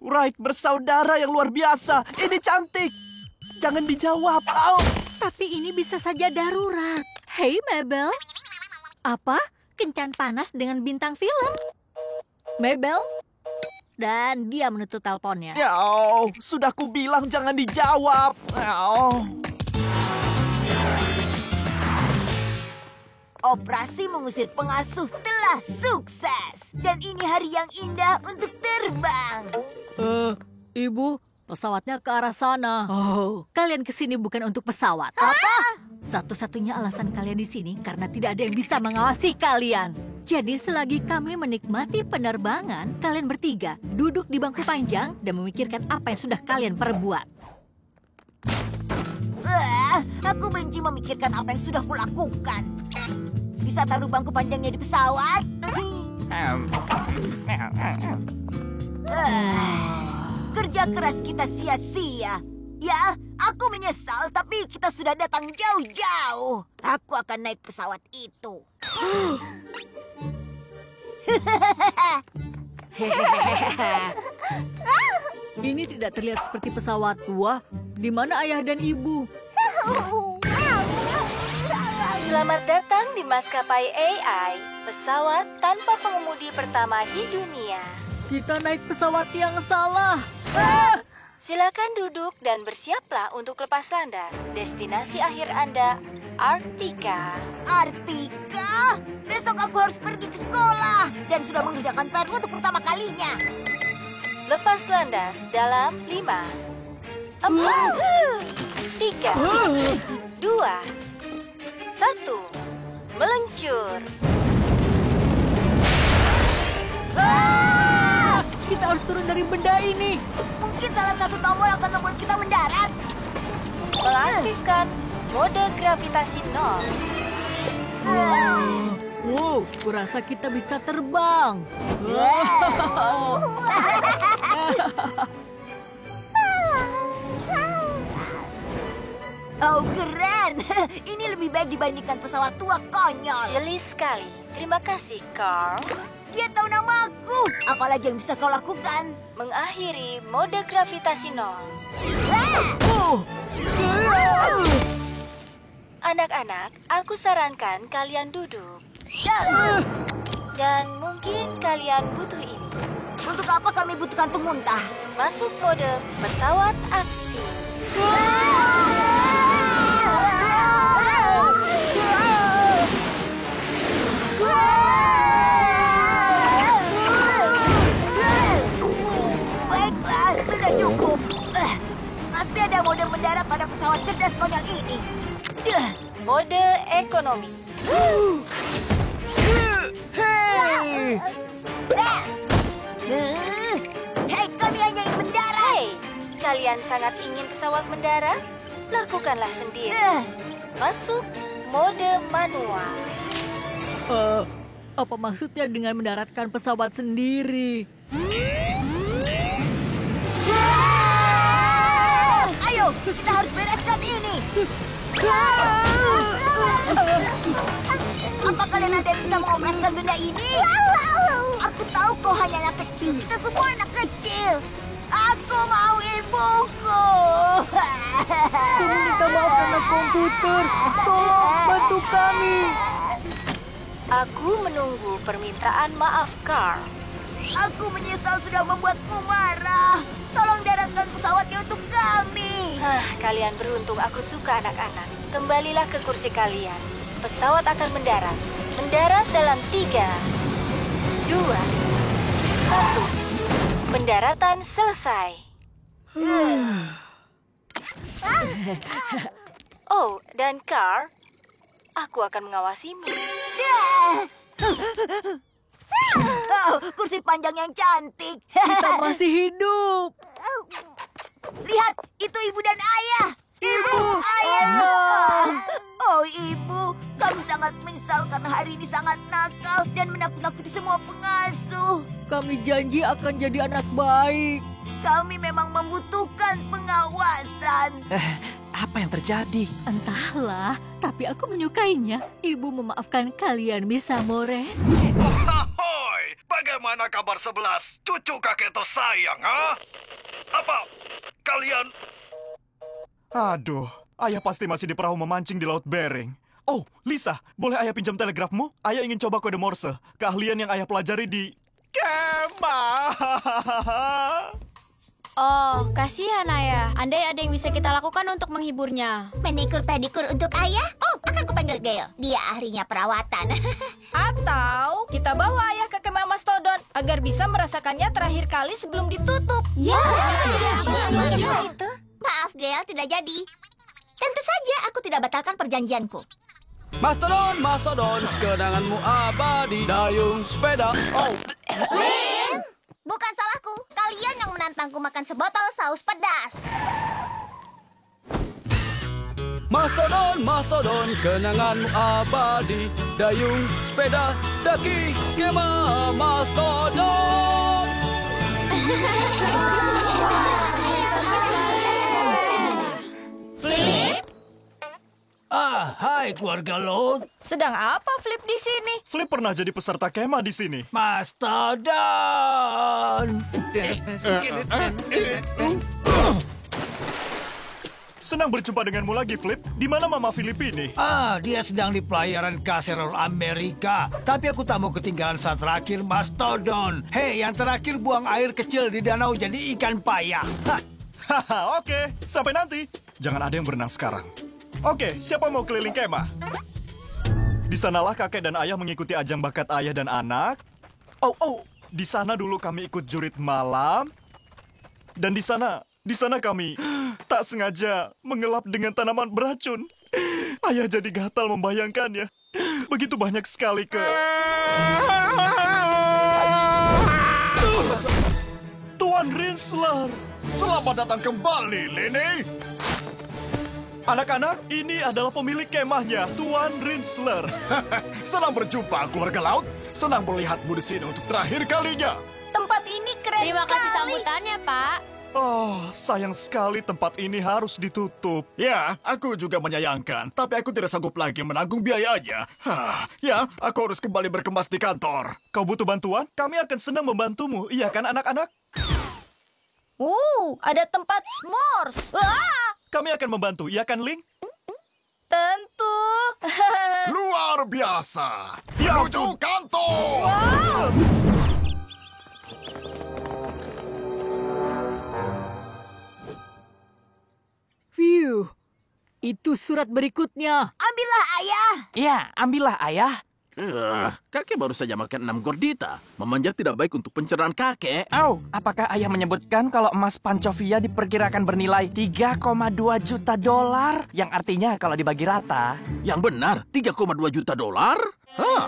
Wright bersaudara yang luar biasa. Ini cantik. Jangan dijawab. Au. Tapi ini bisa saja darurat. Hei Mabel. Apa? Kencan panas dengan bintang film? Mabel? Dan dia menutup teleponnya. Ya, sudah kubilang jangan dijawab. Operasi mengusir pengasuh telah sukses. Dan ini hari yang indah untuk terbang. Ibu, pesawatnya ke arah sana. Kalian kesini bukan untuk pesawat. Apa? Satu-satunya alasan kalian di sini karena tidak ada yang bisa mengawasi kalian. Jadi selagi kami menikmati penerbangan, kalian bertiga duduk di bangku panjang dan memikirkan apa yang sudah kalian perbuat. Aku benci memikirkan apa yang sudah kulakukan. Bisa taruh bangku panjangnya di pesawat? Kerja keras kita sia-sia. Ya, aku menyesal, tapi kita sudah datang jauh-jauh. Aku akan naik pesawat itu. Ini tidak terlihat seperti pesawat tua. Di mana ayah dan ibu? Selamat datang di maskapai AI, pesawat tanpa pengemudi pertama di dunia. Kita naik pesawat yang salah. Silakan duduk dan bersiaplah untuk lepas landas. Destinasi akhir Anda, Arktika. Arktika? Besok aku harus pergi ke sekolah dan sudah mengerjakan PR untuk pertama kalinya. Lepas landas dalam 5, 4, 3, 2, 1. Meluncur. Kita harus turun dari benda ini. Mungkin salah satu tombol akan membuat kita mendarat. Mengaktifkan mode gravitasi 0. Wow, kurasa kita bisa terbang. Oh, keren. Ini lebih baik dibandingkan pesawat tua konyol. Jeli sekali. Terima kasih, Carl. Dia tahu namaku. Apalagi yang bisa kau lakukan? Mengakhiri mode gravitasi 0. Anak-anak, aku sarankan kalian duduk. Dan mungkin kalian butuh ini. Untuk apa kami butuh kantung muntah? Masuk mode pesawat aksi. Baiklah, sudah cukup. Pasti ada mode mendarat pada pesawat cerdas konyol ini. Mode ekonomi. Hei, kami hanya ingin mendarat. Hei, kalian sangat ingin pesawat mendarat? Lakukanlah sendiri. Masuk mode manual. Apa maksudnya dengan mendaratkan pesawat sendiri? Ayo, kita harus bereskan ini. Apa kalian ada yang bisa mengoperasikan benda ini? Aku tahu kau hanya anak kecil. Kita semua anak kecil. Aku mau ibuku. Kami minta maaf karena komputer. Tolong bantu kami. Aku menunggu permintaan maaf, Carl. Aku menyesal sudah membuatmu marah. Tolong daratkan pesawatnya untuk kami. Kalian beruntung, aku suka anak-anak. Kembalilah ke kursi kalian. Pesawat akan mendarat. Mendarat dalam 3, 2, 1. Pendaratan selesai. Oh, dan Carl, aku akan mengawasimu. Oh, kursi panjang yang cantik. Kita masih hidup. Lihat, itu ibu dan ayah. Ibu, ayah. Oh, ibu, kami sangat menyesal karena hari ini sangat nakal dan menakut-nakuti semua pengasuh. Kami janji akan jadi anak baik. Kami memang membutuhkan pengawasan. Apa yang terjadi? Entahlah, tapi aku menyukainya. Ibu memaafkan kalian, Miss Amores. Ahoy! Bagaimana Bagaimana kabar 11? Cucu kakek tersayang, ha? Apa? Kalian... Aduh, ayah pasti masih di perahu memancing di Laut Bering. Oh, Lisa, boleh ayah pinjam telegrafmu? Ayah ingin coba kode Morse, keahlian yang ayah pelajari di... kemah. Oh, kasihan ayah. Andai ada yang bisa kita lakukan untuk menghiburnya. Manikur pedikur untuk ayah? Oh, akan aku panggil Gail. Dia ahlinya perawatan. Atau kita bawa ayah ke kemah mastodon agar bisa merasakannya terakhir kali sebelum ditutup. Ya, Itu? Maaf, Gail, tidak jadi. Tentu saja aku tidak batalkan perjanjianku. Mastodon, Mastodon, kenanganmu abadi, dayung sepeda. Oh, bukan salahku. Kalian yang menantangku makan sebotol saus pedas. Mastodon, Mastodon, kenanganmu abadi, dayung sepeda, daki, kemah, Mastodon. Flip, Hai keluarga Laut. sedang apa Flip di sini? Flip pernah jadi peserta kemah di sini. Mastodon. Senang berjumpa denganmu lagi, Flip. Di mana Mama Philip ini? Dia sedang di pelayaran Caserol Amerika. Tapi aku tak mau ketinggalan saat terakhir Mastodon. Hei, yang terakhir buang air kecil di danau jadi ikan payah. Hah. Haha, oke. Sampai nanti. Jangan ada yang berenang sekarang. Oke, siapa mau keliling kemah? Di sanalah kakek dan ayah mengikuti ajang bakat ayah dan anak. Oh, di sana dulu kami ikut jurit malam. Dan di sana kami tak sengaja mengelap dengan tanaman beracun. Ayah jadi gatal membayangkannya. Begitu banyak sekali Tuan Rinsler. Selamat datang kembali, Lini. Anak-anak, ini adalah pemilik kemahnya, Tuan Rinsler. Senang berjumpa, keluarga laut. Senang melihatmu di sini untuk terakhir kalinya. Tempat ini keren Terima kasih sekali. sambutannya, Pak. Oh, sayang sekali tempat ini harus ditutup. Ya, aku juga menyayangkan. Tapi aku tidak sanggup lagi menanggung biayanya. Ya, aku harus kembali berkemas di kantor. Kau butuh bantuan? Kami akan senang membantumu, iya kan anak-anak? Ada tempat s'mores. Wah, Kami akan membantu, iya kan Ling? tentu. Luar biasa. Menuju kantor. Phew, itu surat berikutnya. Ambillah, ayah. Ya, ambillah ayah. Kakek baru saja makan 6 gordita. Memanjat tidak baik untuk pencernaan kakek. Apakah ayah menyebutkan kalau emas Pancovia diperkirakan bernilai 3,2 juta dolar? Yang artinya kalau dibagi rata. Yang benar, 3,2 juta dolar? Hah?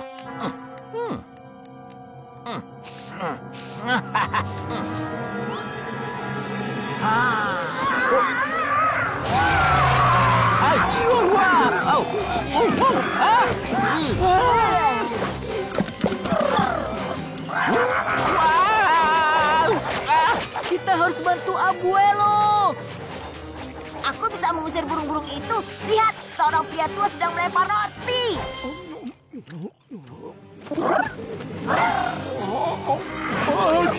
Kita harus bantu Abuelo. Aku bisa mengusir burung-burung itu. Lihat, seorang pria tua sedang melempar roti.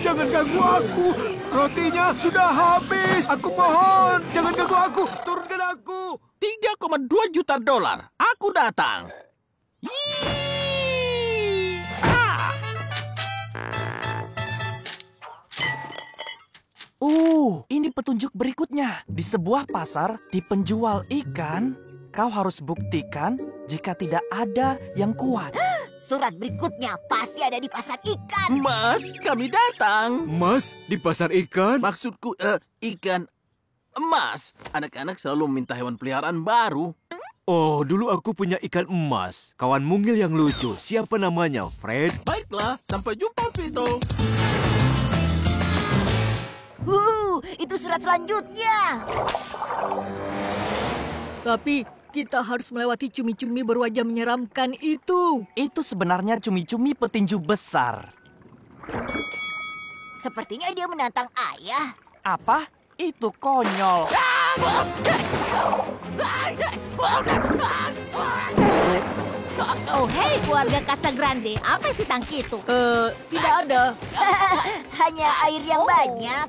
Jangan ganggu aku. Rotinya sudah habis. Aku mohon, jangan ganggu aku. Turunkan aku. 3,2 juta dolar. Aku datang. Ini petunjuk berikutnya. Di sebuah pasar, di penjual ikan, kau harus buktikan jika tidak ada yang kuat. Surat berikutnya pasti ada di pasar ikan. Mas, kami datang. Mas, di pasar ikan? Maksudku, ikan emas. Anak-anak selalu meminta hewan peliharaan baru. Oh, dulu aku punya ikan emas. Kawan mungil yang lucu. Siapa namanya? Fred? Baiklah, sampai jumpa, Vito. Itu surat selanjutnya. Tapi kita harus melewati cumi-cumi berwajah menyeramkan itu. Itu sebenarnya cumi-cumi petinju besar. Sepertinya dia menantang ayah. Apa? Itu konyol. Oh, hei keluarga Casagrande, apa isi tangki itu? Tidak ada. Hanya air yang banyak.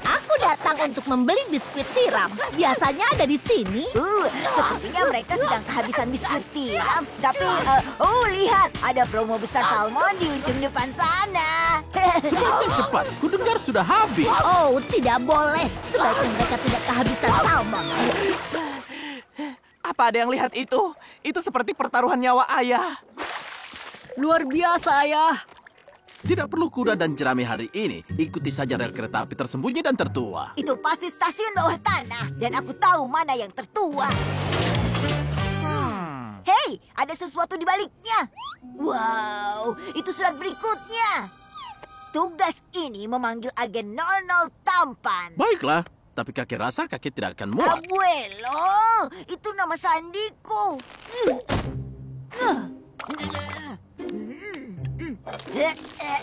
Aku datang untuk membeli biskuit tiram. Biasanya ada di sini. Sepertinya mereka sedang kehabisan biskuit tiram. Tapi, lihat, ada promo besar salmon di ujung depan sana. Semakin cepat, kudengar sudah habis. Oh, tidak boleh. Sebaiknya mereka tidak kehabisan salmon. Apa ada yang lihat itu? Itu seperti pertaruhan nyawa ayah. Luar biasa, Ayah. Tidak perlu kuda dan jerami hari ini. Ikuti saja rel kereta api tersembunyi dan tertua. Itu pasti stasiun bawah tanah. Dan aku tahu mana yang tertua. Hei, ada sesuatu di baliknya. Wow, itu surat berikutnya. Tugas ini memanggil agen 00 tampan. Baiklah, tapi kakek rasa kakek tidak akan muat. Abuelo, itu nama sandiku.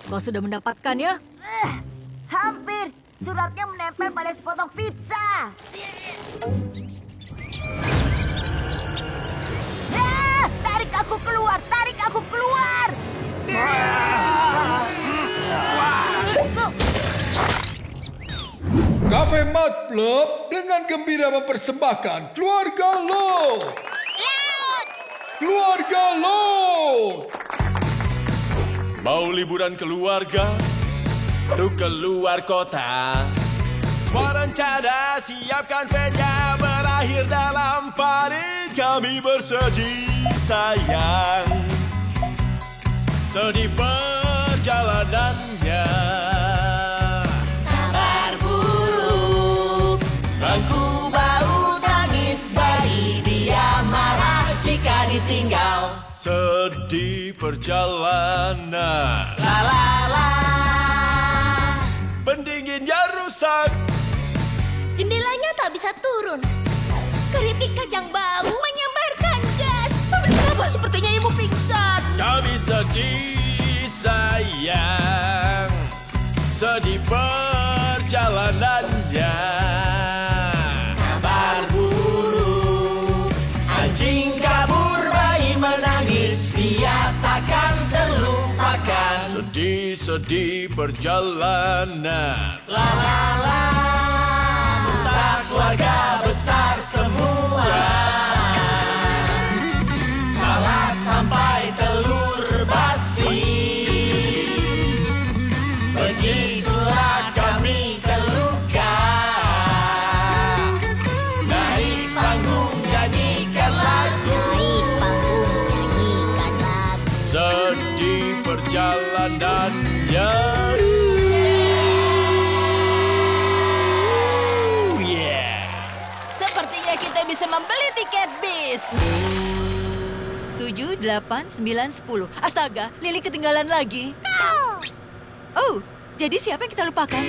Kau sudah mendapatkannya? Hampir. Suratnya menempel pada sepotong pizza. Tarik aku keluar, tarik aku keluar. Cafe Mud Club dengan gembira mempersembahkan Keluarga Laut. Keluarga Laut. Mau liburan keluarga? Tuh keluar kota. Semua rencana siapkan vennya. Berakhir dalam panik. Kami bersedih sayang. Sedih perjalanannya. Kabar buruk. Bangku bau tangis bayi. Dia marah jika ditinggal. Sedih perjalanan. La la la. Pendinginnya rusak. Jendelanya tak bisa turun. Keripik kacang bau menyambarkan gas. Kenapa sepertinya ibu pingsan? Kami sedih sayang. Sedih perjalanannya. Kabar buruk. Anjing kabur, bayi menangis. Dia takkan terlupakan. Sedih-sedih perjalanan. La la la. Tak keluarga besar semua. Salad sampai telur basi. Begitulah kami terluka. Naik panggung nyanyikan lagu. Sedih perjalanannya. Sepertinya kita bisa membeli tiket bis. 7, 8, 9, 10. Astaga, Lili ketinggalan lagi. Oh, jadi siapa yang kita lupakan?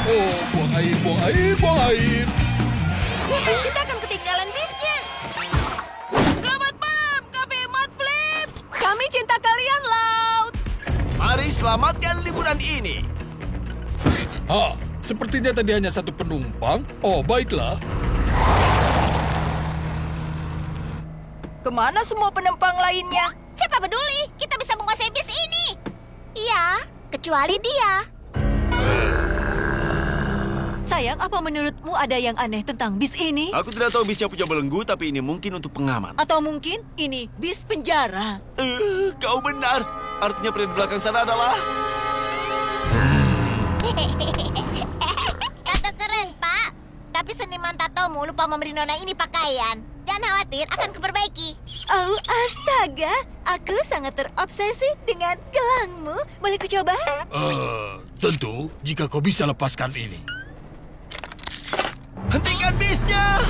Oh, buang air, buang air, buang air. Kita akan ketinggalan bisnya. Selamat malam, Cafe Mud Flip. Kami cinta kalian, Laut. Mari selamatkan liburan ini. Sepertinya tadi hanya satu penumpang. Oh, baiklah. Kemana semua penumpang lainnya? Siapa peduli? Kita bisa menguasai bis ini. Iya, kecuali dia. Sayang, apa menurutmu ada yang aneh tentang bis ini? Aku tidak tahu bisnya punya belenggu, tapi ini mungkin untuk pengaman. Atau mungkin ini bis penjara? Kau benar. Artinya pria di belakang sana adalah... Tato keren, Pak. Tapi seniman tatomu lupa memberi nona ini pakaian. Jangan khawatir, akan kuperbaiki. Oh, astaga. Aku sangat terobsesi dengan gelangmu. Boleh kucoba? Tentu, jika kau bisa lepaskan ini. Hentikan bisnya!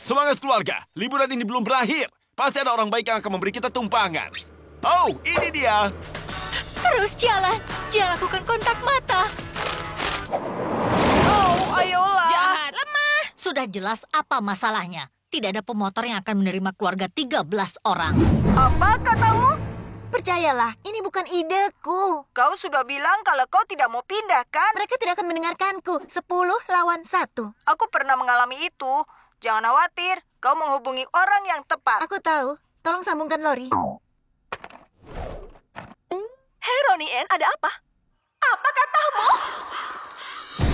Semangat keluarga, liburan ini belum berakhir. Pasti ada orang baik yang akan memberi kita tumpangan. Oh, ini dia. Terus jalan. Jangan lakukan kontak mata. Oh, ayolah. Jahat. Lemah. Sudah jelas apa masalahnya. Tidak ada pemotor yang akan menerima keluarga 13 orang. Apa katamu? percayalah, ini bukan ideku. Kau sudah bilang kalau kau tidak mau pindah, kan? Mereka tidak akan mendengarkanku. 10 lawan 1. Aku pernah mengalami itu. Jangan khawatir, kau menghubungi orang yang tepat. Aku tahu. Tolong sambungkan Lori. Hei Ronnie Ann, ada apa? Apa katamu?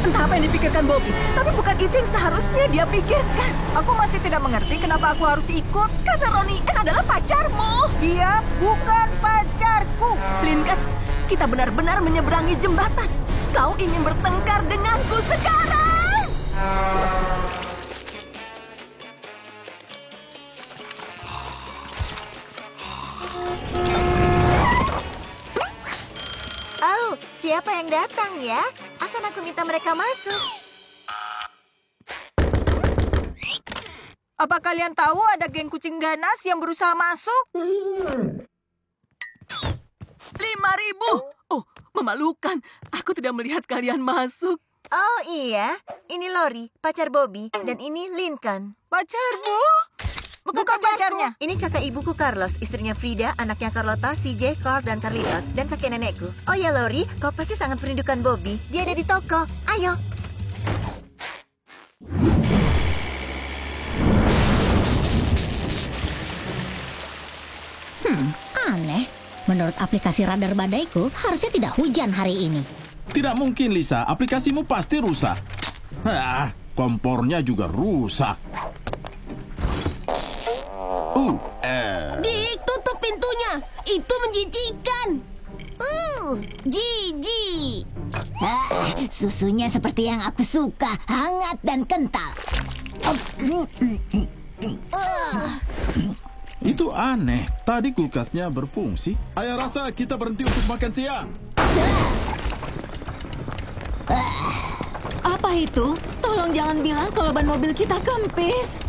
Entah apa yang dipikirkan Bobby, tapi bukan itu yang seharusnya dia pikirkan. Aku masih tidak mengerti kenapa aku harus ikut. Karena Ronnie Ann adalah pacarmu. Dia bukan pacarku. Lincoln, kita benar-benar menyeberangi jembatan. Kau ingin bertengkar denganku sekarang? Oh, siapa yang datang ya? Akan aku minta mereka masuk. Apa kalian tahu ada geng kucing ganas yang berusaha masuk? 5.000. Oh, memalukan. Aku tidak melihat kalian masuk. Oh iya, ini Lori, pacar Bobby, dan ini Lincoln. Pacarmu? Bukan pacarnya. Ini kakak ibuku Carlos, istrinya Frida, anaknya Carlota, CJ, Carl, dan Carlitos, dan kakek nenekku. Oh ya Lori, kau pasti sangat merindukan Bobby. Dia ada di toko. Ayo. Aneh. Menurut aplikasi radar badaiku, harusnya tidak hujan hari ini. Tidak mungkin, Lisa. Aplikasimu pasti rusak. Kompornya juga rusak. Dik, tutup pintunya. Itu menjijikan. Jijik. Susunya seperti yang aku suka, hangat dan kental. Itu aneh. Tadi kulkasnya berfungsi. Ayah rasa kita berhenti untuk makan siang. Apa itu? Tolong jangan bilang kalau ban mobil kita kempis.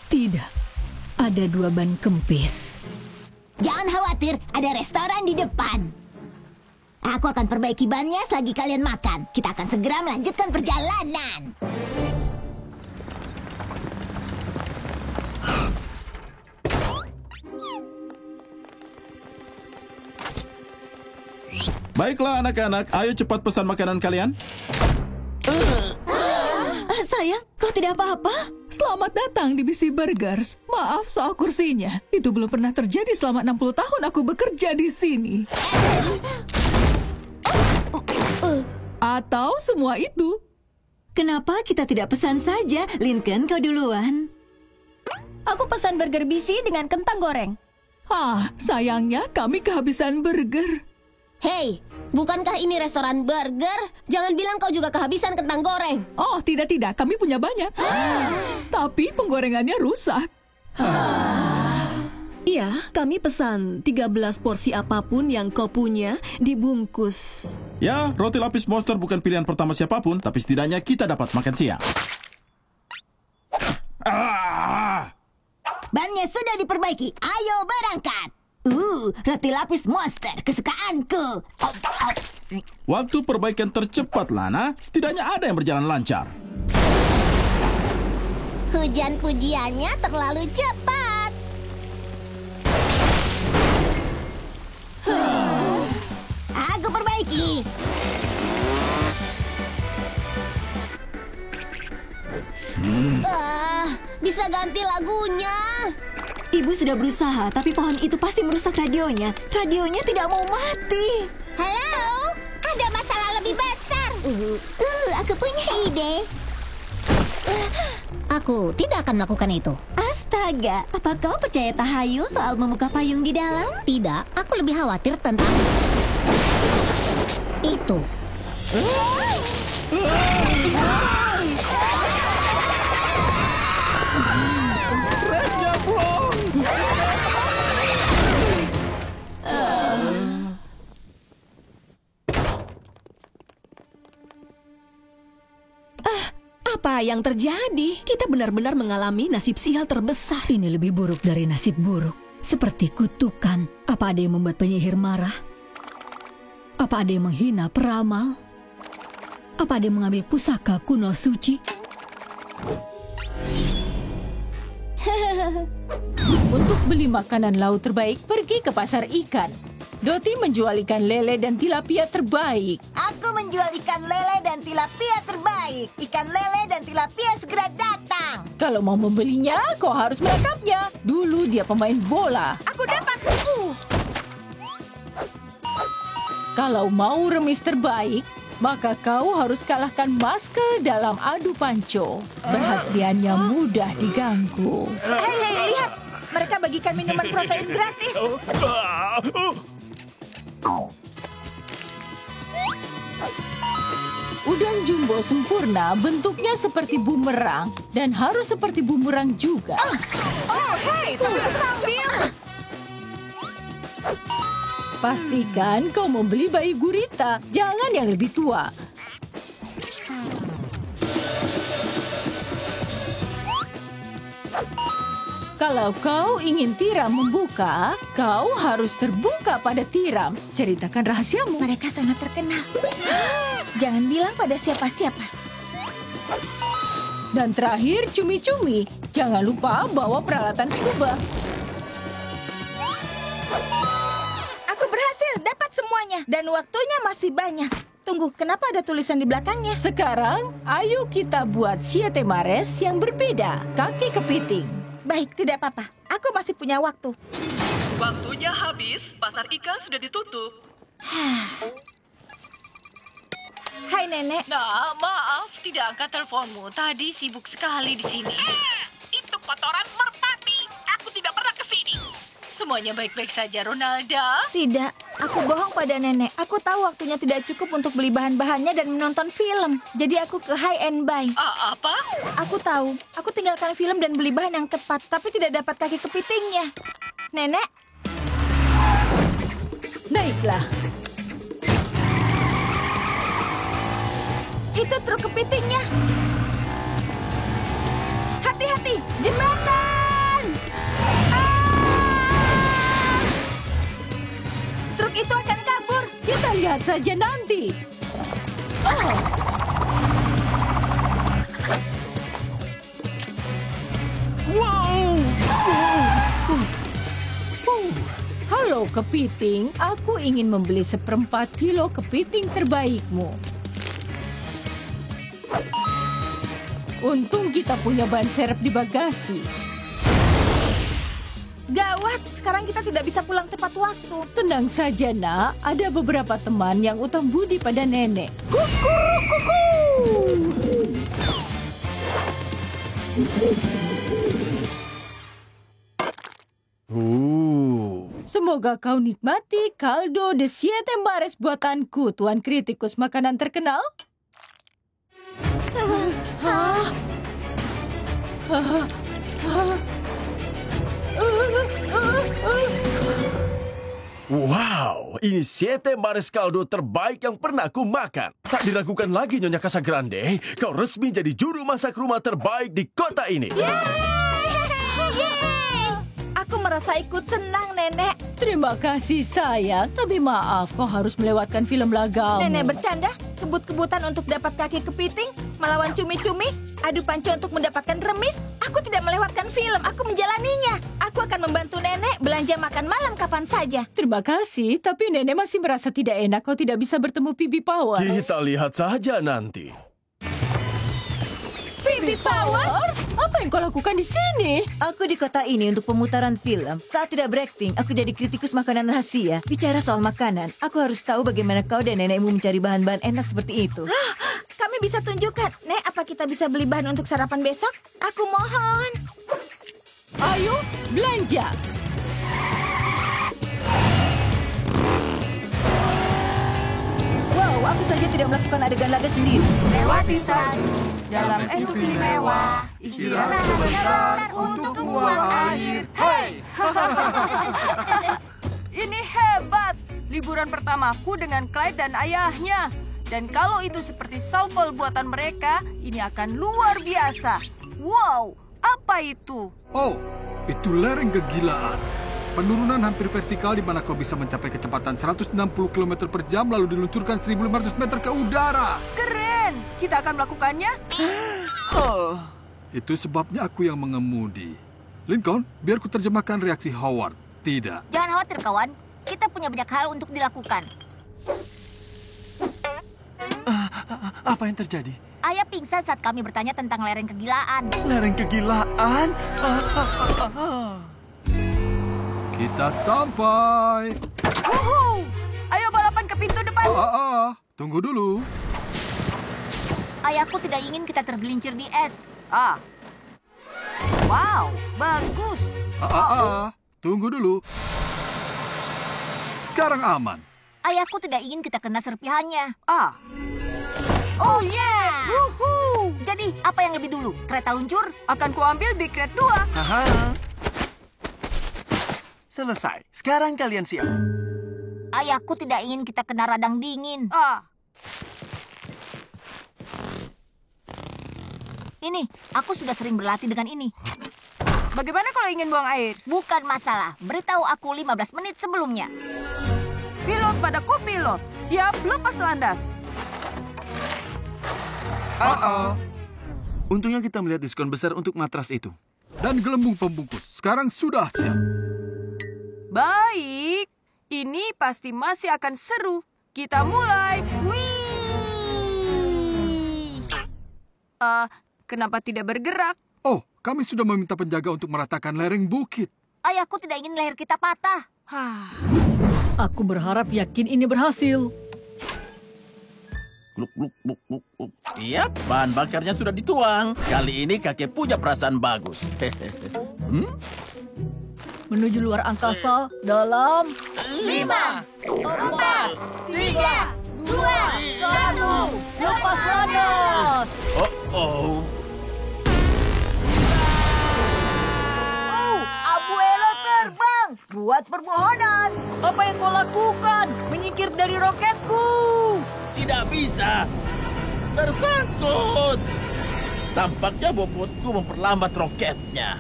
Tidak. Ada 2 ban kempis. Jangan khawatir, ada restoran di depan. Aku akan perbaiki bannya selagi kalian makan. Kita akan segera melanjutkan perjalanan. Baiklah anak-anak, ayo cepat pesan makanan kalian. Sayang, kau tidak apa-apa? Selamat datang di BC Burgers. Maaf soal kursinya. Itu belum pernah terjadi selama 60 tahun aku bekerja di sini. Atau semua itu. Kenapa kita tidak pesan saja? Lincoln, kau duluan. Aku pesan burger BC dengan kentang goreng. Sayangnya kami kehabisan burger. Hei, bukankah ini restoran burger? Jangan bilang kau juga kehabisan kentang goreng. Oh, tidak. Kami punya banyak. Tapi penggorengannya rusak. Iya, kami pesan 13 porsi apapun yang kau punya dibungkus. Ya, roti lapis monster bukan pilihan pertama siapapun, tapi setidaknya kita dapat makan siang. Bannya sudah diperbaiki. Ayo berangkat. Roti lapis monster kesukaanku. Waktu perbaikan tercepat, Lana. Setidaknya ada yang berjalan lancar. Hujan pujiannya terlalu cepat. Aku perbaiki. Bisa ganti lagunya. Ibu sudah berusaha, tapi pohon itu pasti merusak radionya. Radionya tidak mau mati. Halo, ada masalah lebih besar. Aku punya ide. Aku tidak akan melakukan itu. Astaga, apa kau percaya tahayul soal membuka payung di dalam? Tidak, aku lebih khawatir tentang itu. Apa yang terjadi? Kita benar-benar mengalami nasib sial terbesar. Ini lebih buruk dari nasib buruk. Seperti kutukan. Apa ada yang membuat penyihir marah? Apa ada yang menghina peramal? Apa ada yang mengambil pusaka kuno suci? Untuk beli makanan laut terbaik, pergi ke pasar ikan. Doti menjual ikan lele dan tilapia terbaik. Aku menjual ikan lele dan tilapia terbaik. Ikan lele dan tilapia segera datang. Kalau mau membelinya, kau harus menangkapnya. Dulu dia pemain bola. Aku dapat. Kalau mau remis terbaik, maka kau harus kalahkan Maske dalam adu panco. Perhatiannya mudah diganggu. Hei, lihat. Mereka bagikan minuman protein gratis. Udang jumbo sempurna bentuknya seperti bumerang dan harus seperti bumerang juga. Hei, tunggu sambil. Pastikan kau membeli bayi gurita, jangan yang lebih tua. Kalau kau ingin tiram membuka, kau harus terbuka pada tiram. Ceritakan rahasiamu. Mereka sangat terkenal. Jangan bilang pada siapa-siapa. Dan terakhir, cumi-cumi. Jangan lupa bawa peralatan scuba. Aku berhasil dapat semuanya. Dan waktunya masih banyak. Tunggu, kenapa ada tulisan di belakangnya? Sekarang, ayo kita buat siete mares yang berbeda. Kaki kepiting. Baik, tidak apa-apa. Aku masih punya waktu. Waktunya habis, pasar ikan sudah ditutup. Hai, Nenek. Nah, maaf, tidak angkat teleponmu. Tadi sibuk sekali di sini. Itu kotoran merpati. Aku tidak pernah ke sini. Semuanya baik-baik saja, Ronalda? Tidak, aku bohong pada Nenek. Aku tahu waktunya tidak cukup untuk beli bahan-bahannya dan menonton film. Jadi aku ke High and Buy. Apa? Aku tahu. Aku tinggalkan film dan beli bahan yang tepat, tapi tidak dapat kaki kepitingnya. Nenek? Baiklah. Itu truk kepitingnya. Hati-hati, jembatan! Truk itu akan kabur. Kita lihat saja nanti. Wow! Halo kepiting, aku ingin membeli 1/4 kilo kepiting terbaikmu. Untung kita punya ban serep di bagasi. Gawat, sekarang kita tidak bisa pulang tepat waktu. Tenang saja, Nak. Ada beberapa teman yang utang budi pada Nenek. Kuku. Semoga kau nikmati kaldo de siete mares buatanku, Tuan Kritikus makanan terkenal. Wow, ini siete mares kaldo terbaik yang pernah aku makan. Tak diragukan lagi, Nyonya Casagrande. Kau resmi jadi juru masak rumah terbaik di kota ini. Aku merasa ikut senang, Nenek. Terima kasih, sayang. Tapi maaf, kau harus melewatkan film lagamu. Nenek bercanda. Kebut-kebutan untuk dapat kaki kepiting, melawan cumi-cumi, adu panco untuk mendapatkan remis. Aku tidak melewatkan film, aku menjalaninya. Aku akan membantu Nenek belanja makan malam kapan saja. Terima kasih, tapi Nenek masih merasa tidak enak kau tidak bisa bertemu Pipi Power. Kita lihat saja nanti. Pipi Power? Apa yang kau lakukan di sini? Aku di kota ini untuk pemutaran film. Saat tidak berakting, aku jadi kritikus makanan rahasia. Bicara soal makanan, aku harus tahu bagaimana kau dan nenekmu mencari bahan-bahan enak seperti itu. Kami bisa tunjukkan. Nek, apa kita bisa beli bahan untuk sarapan besok? Aku mohon. Ayo, belanja. Wow, aku saja tidak melakukan adegan laga sendiri. Lewati salju dalam SUV mewah, istirahat sebentar untuk buang air. Hei! Ini hebat! Liburan pertamaku dengan Clyde dan ayahnya. Dan kalau itu seperti Sauvel buatan mereka, ini akan luar biasa. Wow, apa itu? Oh, itu lereng kegilaan. Penurunan hampir vertikal di mana kau bisa mencapai kecepatan 160 km per jam lalu diluncurkan 1.500 meter ke udara. Keren! Kita akan melakukannya? Itu sebabnya aku yang mengemudi. Lincoln, biar ku terjemahkan reaksi Howard. Tidak. Jangan khawatir, kawan. Kita punya banyak hal untuk dilakukan. Apa yang terjadi? Ayah pingsan saat kami bertanya tentang lereng kegilaan. Lereng kegilaan? Kita sampai. Wuhu! Ayo balapan ke pintu depan. Tunggu dulu. Ayahku tidak ingin kita tergelincir di es. Wow, bagus. Tunggu dulu. Sekarang aman. Ayahku tidak ingin kita kena serpihannya. Oh yeah! Wuhu! Jadi, apa yang lebih dulu? Kereta luncur? Akan kuambil Big Red 2. Selesai. Sekarang kalian siap. Ayahku tidak ingin kita kena radang dingin. Ini, aku sudah sering berlatih dengan ini. Bagaimana kalau ingin buang air? Bukan masalah. Beritahu aku 15 menit sebelumnya. Pilot pada kopilot. Siap lepas landas. Untungnya kita melihat diskon besar untuk matras itu. Dan gelembung pembungkus sekarang sudah siap. Baik. Ini pasti masih akan seru. Kita mulai. Wih! Kenapa tidak bergerak? Oh, kami sudah meminta penjaga untuk meratakan lereng bukit. Ayahku tidak ingin leher kita patah. Aku berharap yakin ini berhasil. Iya, bahan bakarnya sudah dituang. Kali ini kakek punya perasaan bagus. Menuju luar angkasa dalam 5, 4, 3, 2, 1. Lepas landas. Abuelo terbang. Buat permohonan. Apa yang kau lakukan? Menyingkir dari roketku. Tidak bisa. Tersangkut. Tampaknya bobotku memperlambat roketnya.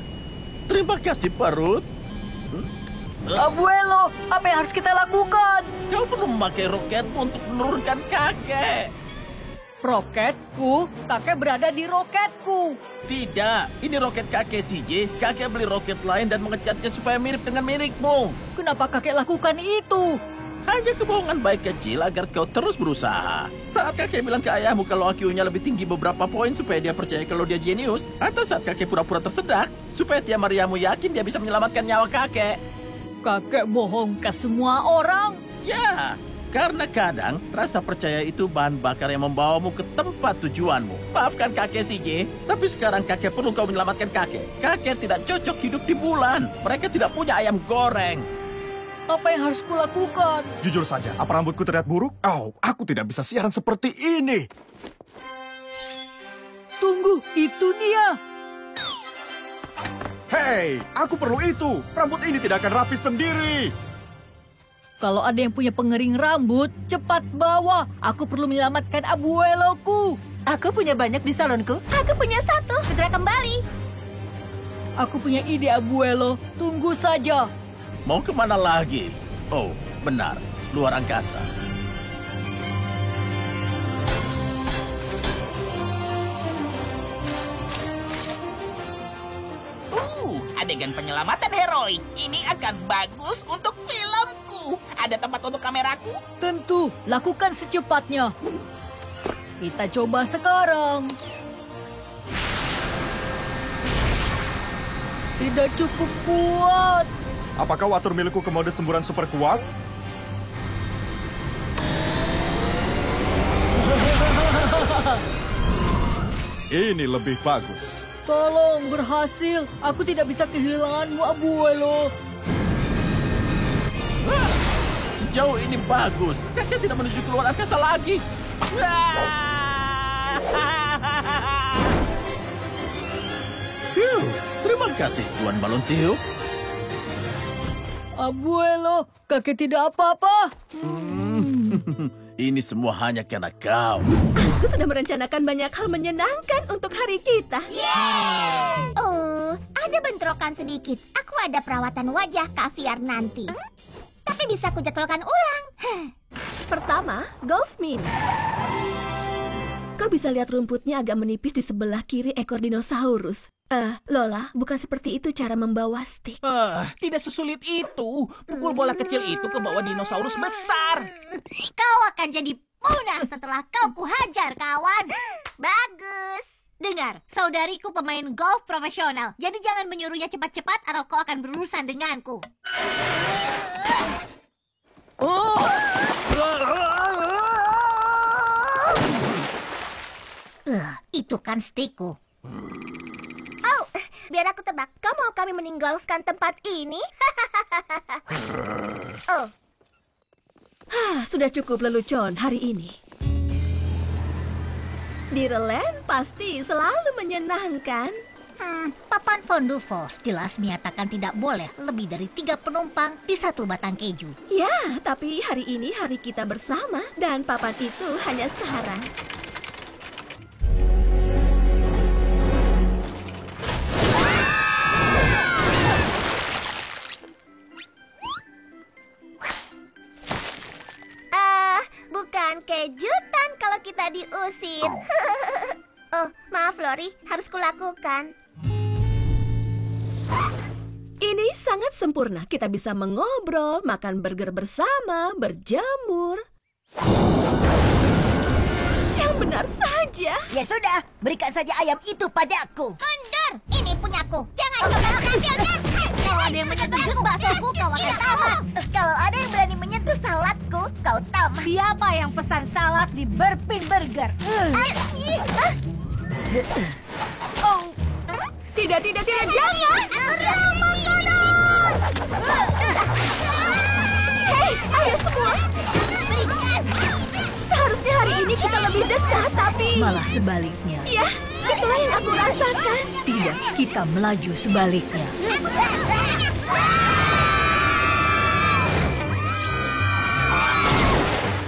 Terima kasih, Parut. Abuelo, apa yang harus kita lakukan? Kau perlu memakai roketmu untuk menurunkan kakek. Roketku? Kakek berada di roketku. Tidak, ini roket kakek CJ. Kakek beli roket lain dan mengecatnya supaya mirip dengan milikmu. Kenapa kakek lakukan itu? Hanya kebohongan baik kecil agar kau terus berusaha. Saat kakek bilang ke ayahmu kalau IQ-nya lebih tinggi beberapa poin supaya dia percaya kalau dia jenius. Atau saat kakek pura-pura tersedak supaya Tia Mariamu yakin dia bisa menyelamatkan nyawa kakek. Kakek bohong ke semua orang? Ya, karena kadang rasa percaya itu bahan bakar yang membawamu ke tempat tujuanmu. Maafkan kakek CJ, tapi sekarang kakek perlu kau menyelamatkan kakek. Kakek tidak cocok hidup di bulan. Mereka tidak punya ayam goreng. Apa yang harus kulakukan? Jujur saja, apa rambutku terlihat buruk? Aku tidak bisa siaran seperti ini. Tunggu, itu dia. Hei, aku perlu itu. Rambut ini tidak akan rapi sendiri. Kalau ada yang punya pengering rambut, cepat bawa. Aku perlu menyelamatkan abueloku. Aku punya banyak di salonku. Aku punya satu. Segera kembali. Aku punya ide, abuelo. Tunggu saja. Mau kemana lagi? Oh, benar. Luar angkasa. Adegan penyelamatan heroik. Ini akan bagus untuk filmku. Ada tempat untuk kameraku? Tentu, lakukan secepatnya. Kita coba sekarang. Tidak cukup kuat. Apakah water milikku ke mode semburan super kuat? Ini lebih bagus. Tolong, berhasil. Aku tidak bisa kehilanganmu, abuelo. Sejauh ini bagus. Kakek tidak menuju keluar angkasa lagi. Terima kasih, Tuan Balon Tiup. Abuelo, kakek tidak apa-apa. Ini semua hanya karena kau. Aku sudah merencanakan banyak hal menyenangkan untuk hari kita. Oh, ada bentrokan sedikit. Aku ada perawatan wajah kaviar nanti. Tapi bisa aku jadwalkan ulang. Pertama, golf mini. Kau bisa lihat rumputnya agak menipis di sebelah kiri ekor dinosaurus. Lola, bukan seperti itu cara membawa stik. Tidak sesulit itu. Pukul bola kecil itu ke bawah dinosaurus besar. Kau akan jadi punah setelah kau kuhajar, kawan. Bagus. Dengar, saudariku pemain golf profesional. Jadi jangan menyuruhnya cepat-cepat atau kau akan berurusan denganku. Itu kan stikku. Oh, biar aku tebak. Kau mau kami meninggalkan tempat ini? Oh. Sudah cukup lelucon hari ini. Diriland pasti selalu menyenangkan. Papan Fondue Falls jelas menyatakan tidak boleh lebih dari 3 penumpang di satu batang keju. Ya, tapi hari ini hari kita bersama dan papan itu hanya syarat. Bukan kejutan kalau kita diusir. Oh, maaf Lori, harus kulakukan. Ini sangat sempurna. Kita bisa mengobrol, makan burger bersama, berjemur. Yang benar saja. Ya sudah, berikan saja ayam itu padaku. Mundur, ini punyaku. Jangan coba mengambilnya. Kalau ada yang menyentuh jus baksoku, kau akan tamat. Kalau ada yang berani menyentuh saladku, kau tamat. Siapa yang pesan salad di Burpin Burger? Oh, tidak, jangan. Hei, ayo semua. Berikan. Seharusnya hari ini kita lebih dekat, tapi... Malah sebaliknya. Ya, itulah yang aku rasakan. Tidak, kita melaju sebaliknya.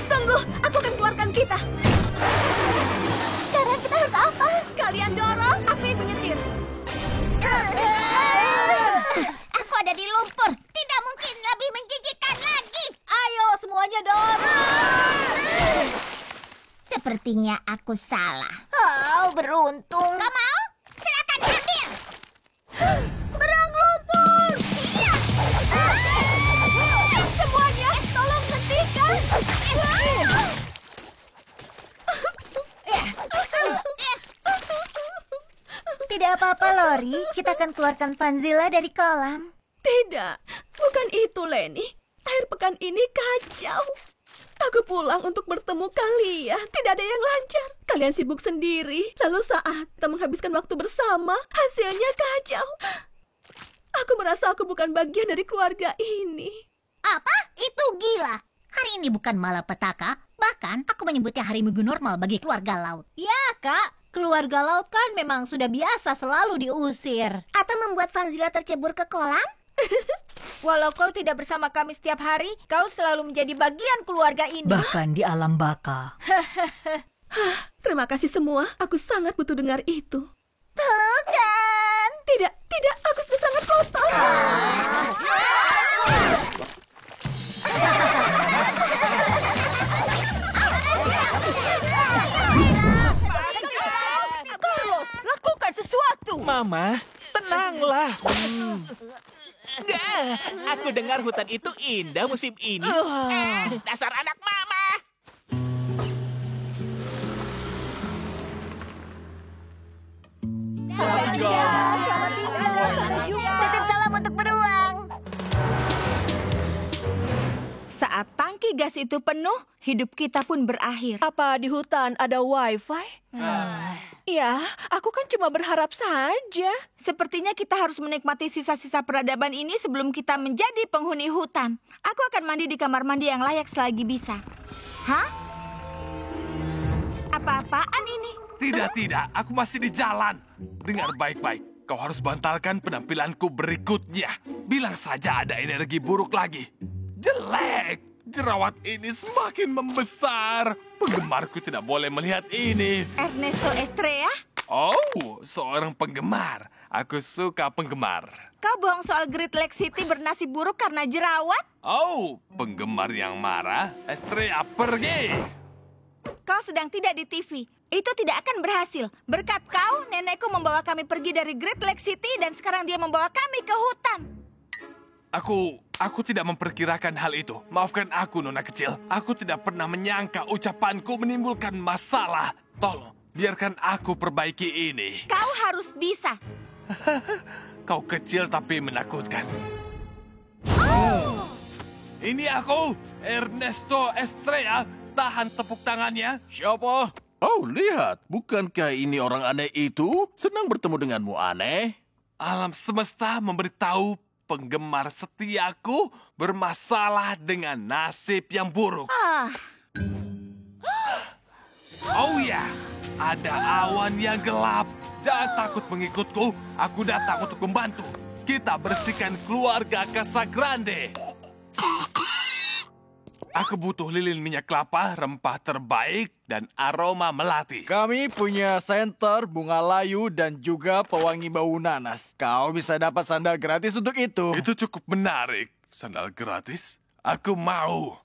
Tunggu, aku akan keluarkan kita. Sekarang kita harus apa? Kalian dorong, aku yang menyetir. Aku ada di lumpur. Tidak mungkin lebih menjijikkan lagi. Ayo semuanya dorong. Sepertinya aku salah. Oh, beruntung. Gak mau? Silakan diambil. Berang lumpur. Iya. Semuanya, tolong hentikan. Tidak apa-apa, Lori. Kita akan keluarkan Vanzilla dari kolam. Tidak, bukan itu, Lenny. Akhir pekan ini kacau. Aku pulang untuk bertemu kalian. Tidak ada yang lancar. Kalian sibuk sendiri. Lalu saat kita menghabiskan waktu bersama, hasilnya kacau. Aku merasa aku bukan bagian dari keluarga ini. Apa? Itu gila. Hari ini bukan malapetaka. Bahkan aku menyebutnya hari minggu normal bagi keluarga laut. Ya, Kak. Keluarga laut kan memang sudah biasa selalu diusir. Atau membuat Vanzilla tercebur ke kolam? Walau kau tidak bersama kami setiap hari, kau selalu menjadi bagian keluarga ini. Bahkan di alam baka. Terima kasih semua. Aku sangat butuh dengar itu. Bukan. Tidak, aku sudah sangat kotor. Carlos, lakukan sesuatu. Mama, tenanglah. Aku dengar hutan itu indah musim ini. Dasar anak mama. Selamat tinggal. Titip salam untuk beruang. Saat tangki gas itu penuh, hidup kita pun berakhir. Apa di hutan ada wifi? Ya, aku kan cuma berharap saja. Sepertinya kita harus menikmati sisa-sisa peradaban ini sebelum kita menjadi penghuni hutan. Aku akan mandi di kamar mandi yang layak selagi bisa. Hah? Apa-apaan ini? Tidak. Aku masih di jalan. Dengar baik-baik. Kau harus bantalkan penampilanku berikutnya. Bilang saja ada energi buruk lagi. Jelek. Jerawat ini semakin membesar. Penggemarku tidak boleh melihat ini. Ernesto Estrella? Oh, seorang penggemar. Aku suka penggemar. Kau bohong soal Great Lake City bernasib buruk karena jerawat? Oh, penggemar yang marah. Estrella pergi. Kau sedang tidak di TV. Itu tidak akan berhasil. Berkat kau, nenekku membawa kami pergi dari Great Lake City dan sekarang dia membawa kami ke hutan. Aku tidak memperkirakan hal itu. Maafkan aku, Nona kecil. Aku tidak pernah menyangka ucapanku menimbulkan masalah. Tolong, biarkan aku perbaiki ini. Kau harus bisa. Kau kecil tapi menakutkan. Ini aku, Ernesto Estrella. Tahan tepuk tangannya. Siapa? Oh, lihat. Bukankah ini orang aneh itu? Senang bertemu denganmu, aneh. Alam semesta memberitahu penggemar setiaku bermasalah dengan nasib yang buruk. Oh ya, ada awan yang gelap. Jangan takut mengikutku. Aku datang untuk membantu. Kita bersihkan keluarga Casagrande. Aku butuh lilin minyak kelapa, rempah terbaik, dan aroma melati. Kami punya senter, bunga layu, dan juga pewangi bau nanas. Kau bisa dapat sandal gratis untuk itu. Itu cukup menarik. Sandal gratis? Aku mau.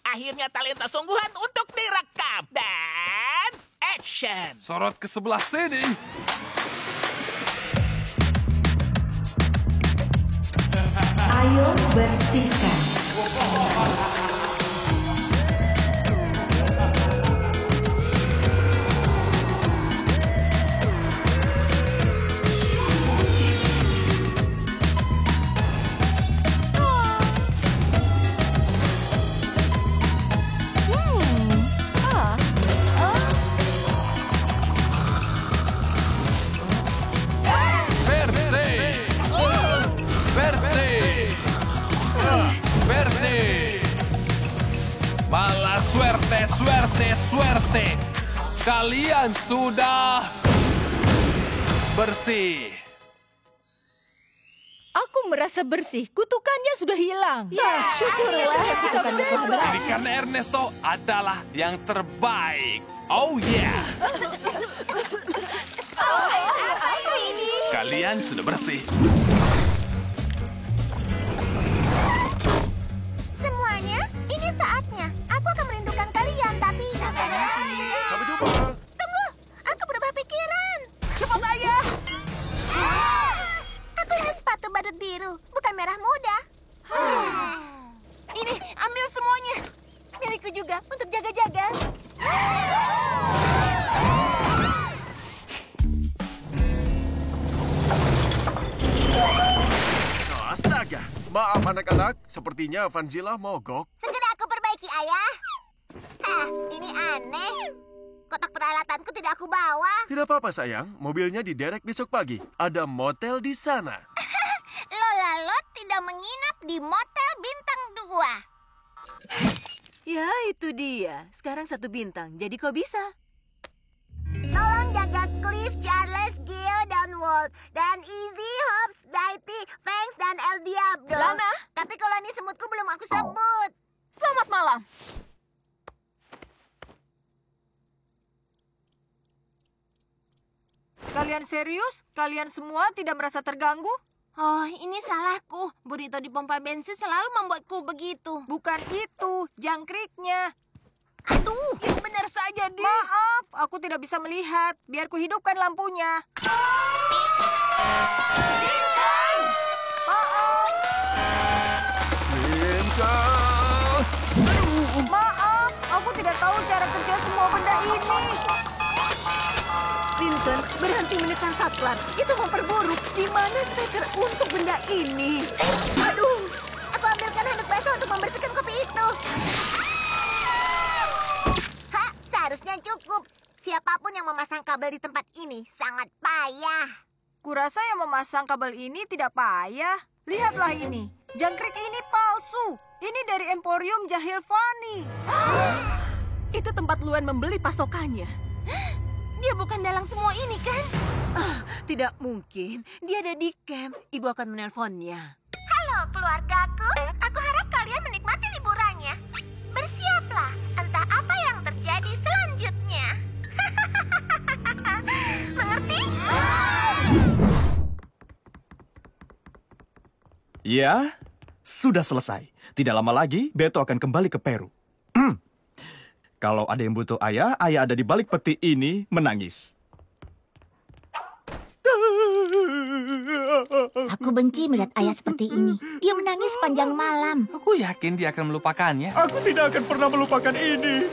Akhirnya talenta sungguhan untuk direkam. Dan action. Sorot ke sebelah sini. Ayo bersihkan. Mala suerte, suerte, suerte. Kalian sudah bersih. Aku merasa bersih. Kutukannya sudah hilang. Ya, syukurlah. Ini karena Ernesto adalah yang terbaik. Oh yeah. Kalian sudah bersih. Semuanya, ini saatnya. Aku akan merindukan kalian, tapi... Sampai jumpa. Tunggu, aku berubah pikiran. Cepat, Ayah. Aku ingin sepatu badut biru, bukan merah muda. Ini, ambil semuanya. Milikku juga, untuk jaga-jaga. Astaga. Maaf anak-anak, sepertinya Vanzilla mogok. Segera aku perbaiki, Ayah. Ini aneh. Kotak peralatanku tidak aku bawa. Tidak apa-apa sayang, mobilnya diderek besok pagi. Ada motel di sana. Lola Lot tidak menginap di motel bintang 2. Ya, itu dia. Sekarang 1 bintang, jadi kau bisa. Tolong jaga Cliff, Charles, Gio, dan Walt. Dan Izzy, Hobbs, Daity, Fangs, dan El Diablo. Lana? Tapi koloni semutku belum aku sebut. Selamat malam. Kalian serius? Kalian semua tidak merasa terganggu? Oh, ini salahku. Burrito di pompa bensin selalu membuatku begitu. Bukan itu, jangkriknya. Aduh, yang benar saja, Di. Maaf, aku tidak bisa melihat. Biar ku hidupkan lampunya. Lincoln! Maaf. Lincoln! Maaf, aku tidak tahu cara kerja semua benda ini. Lincoln, berhenti menekan saklar. Itu memperburuk. Di mana steker untuk benda ini? Aduh, aku ambilkan handuk basah untuk membersihkan kopi itu. Seharusnya cukup. Siapapun yang memasang kabel di tempat ini sangat payah. Kurasa yang memasang kabel ini tidak payah. Lihatlah ini. Jangkrik ini palsu. Ini dari Emporium Jahil Fani. Itu tempat Luan membeli pasokannya. Dia bukan dalam semua ini, kan? Tidak mungkin. Dia ada di camp. Ibu akan menelponnya. Halo, keluargaku. Aku harap kalian menikmati liburannya. Bersiaplah. Entah apa yang terjadi selanjutnya. Mengerti? Ya, sudah selesai. Tidak lama lagi, Beto akan kembali ke Peru. Kalau ada yang butuh ayah, ayah ada di balik peti ini menangis. Aku benci melihat ayah seperti ini. Dia menangis sepanjang malam. Aku yakin dia akan melupakannya. Aku tidak akan pernah melupakan ini.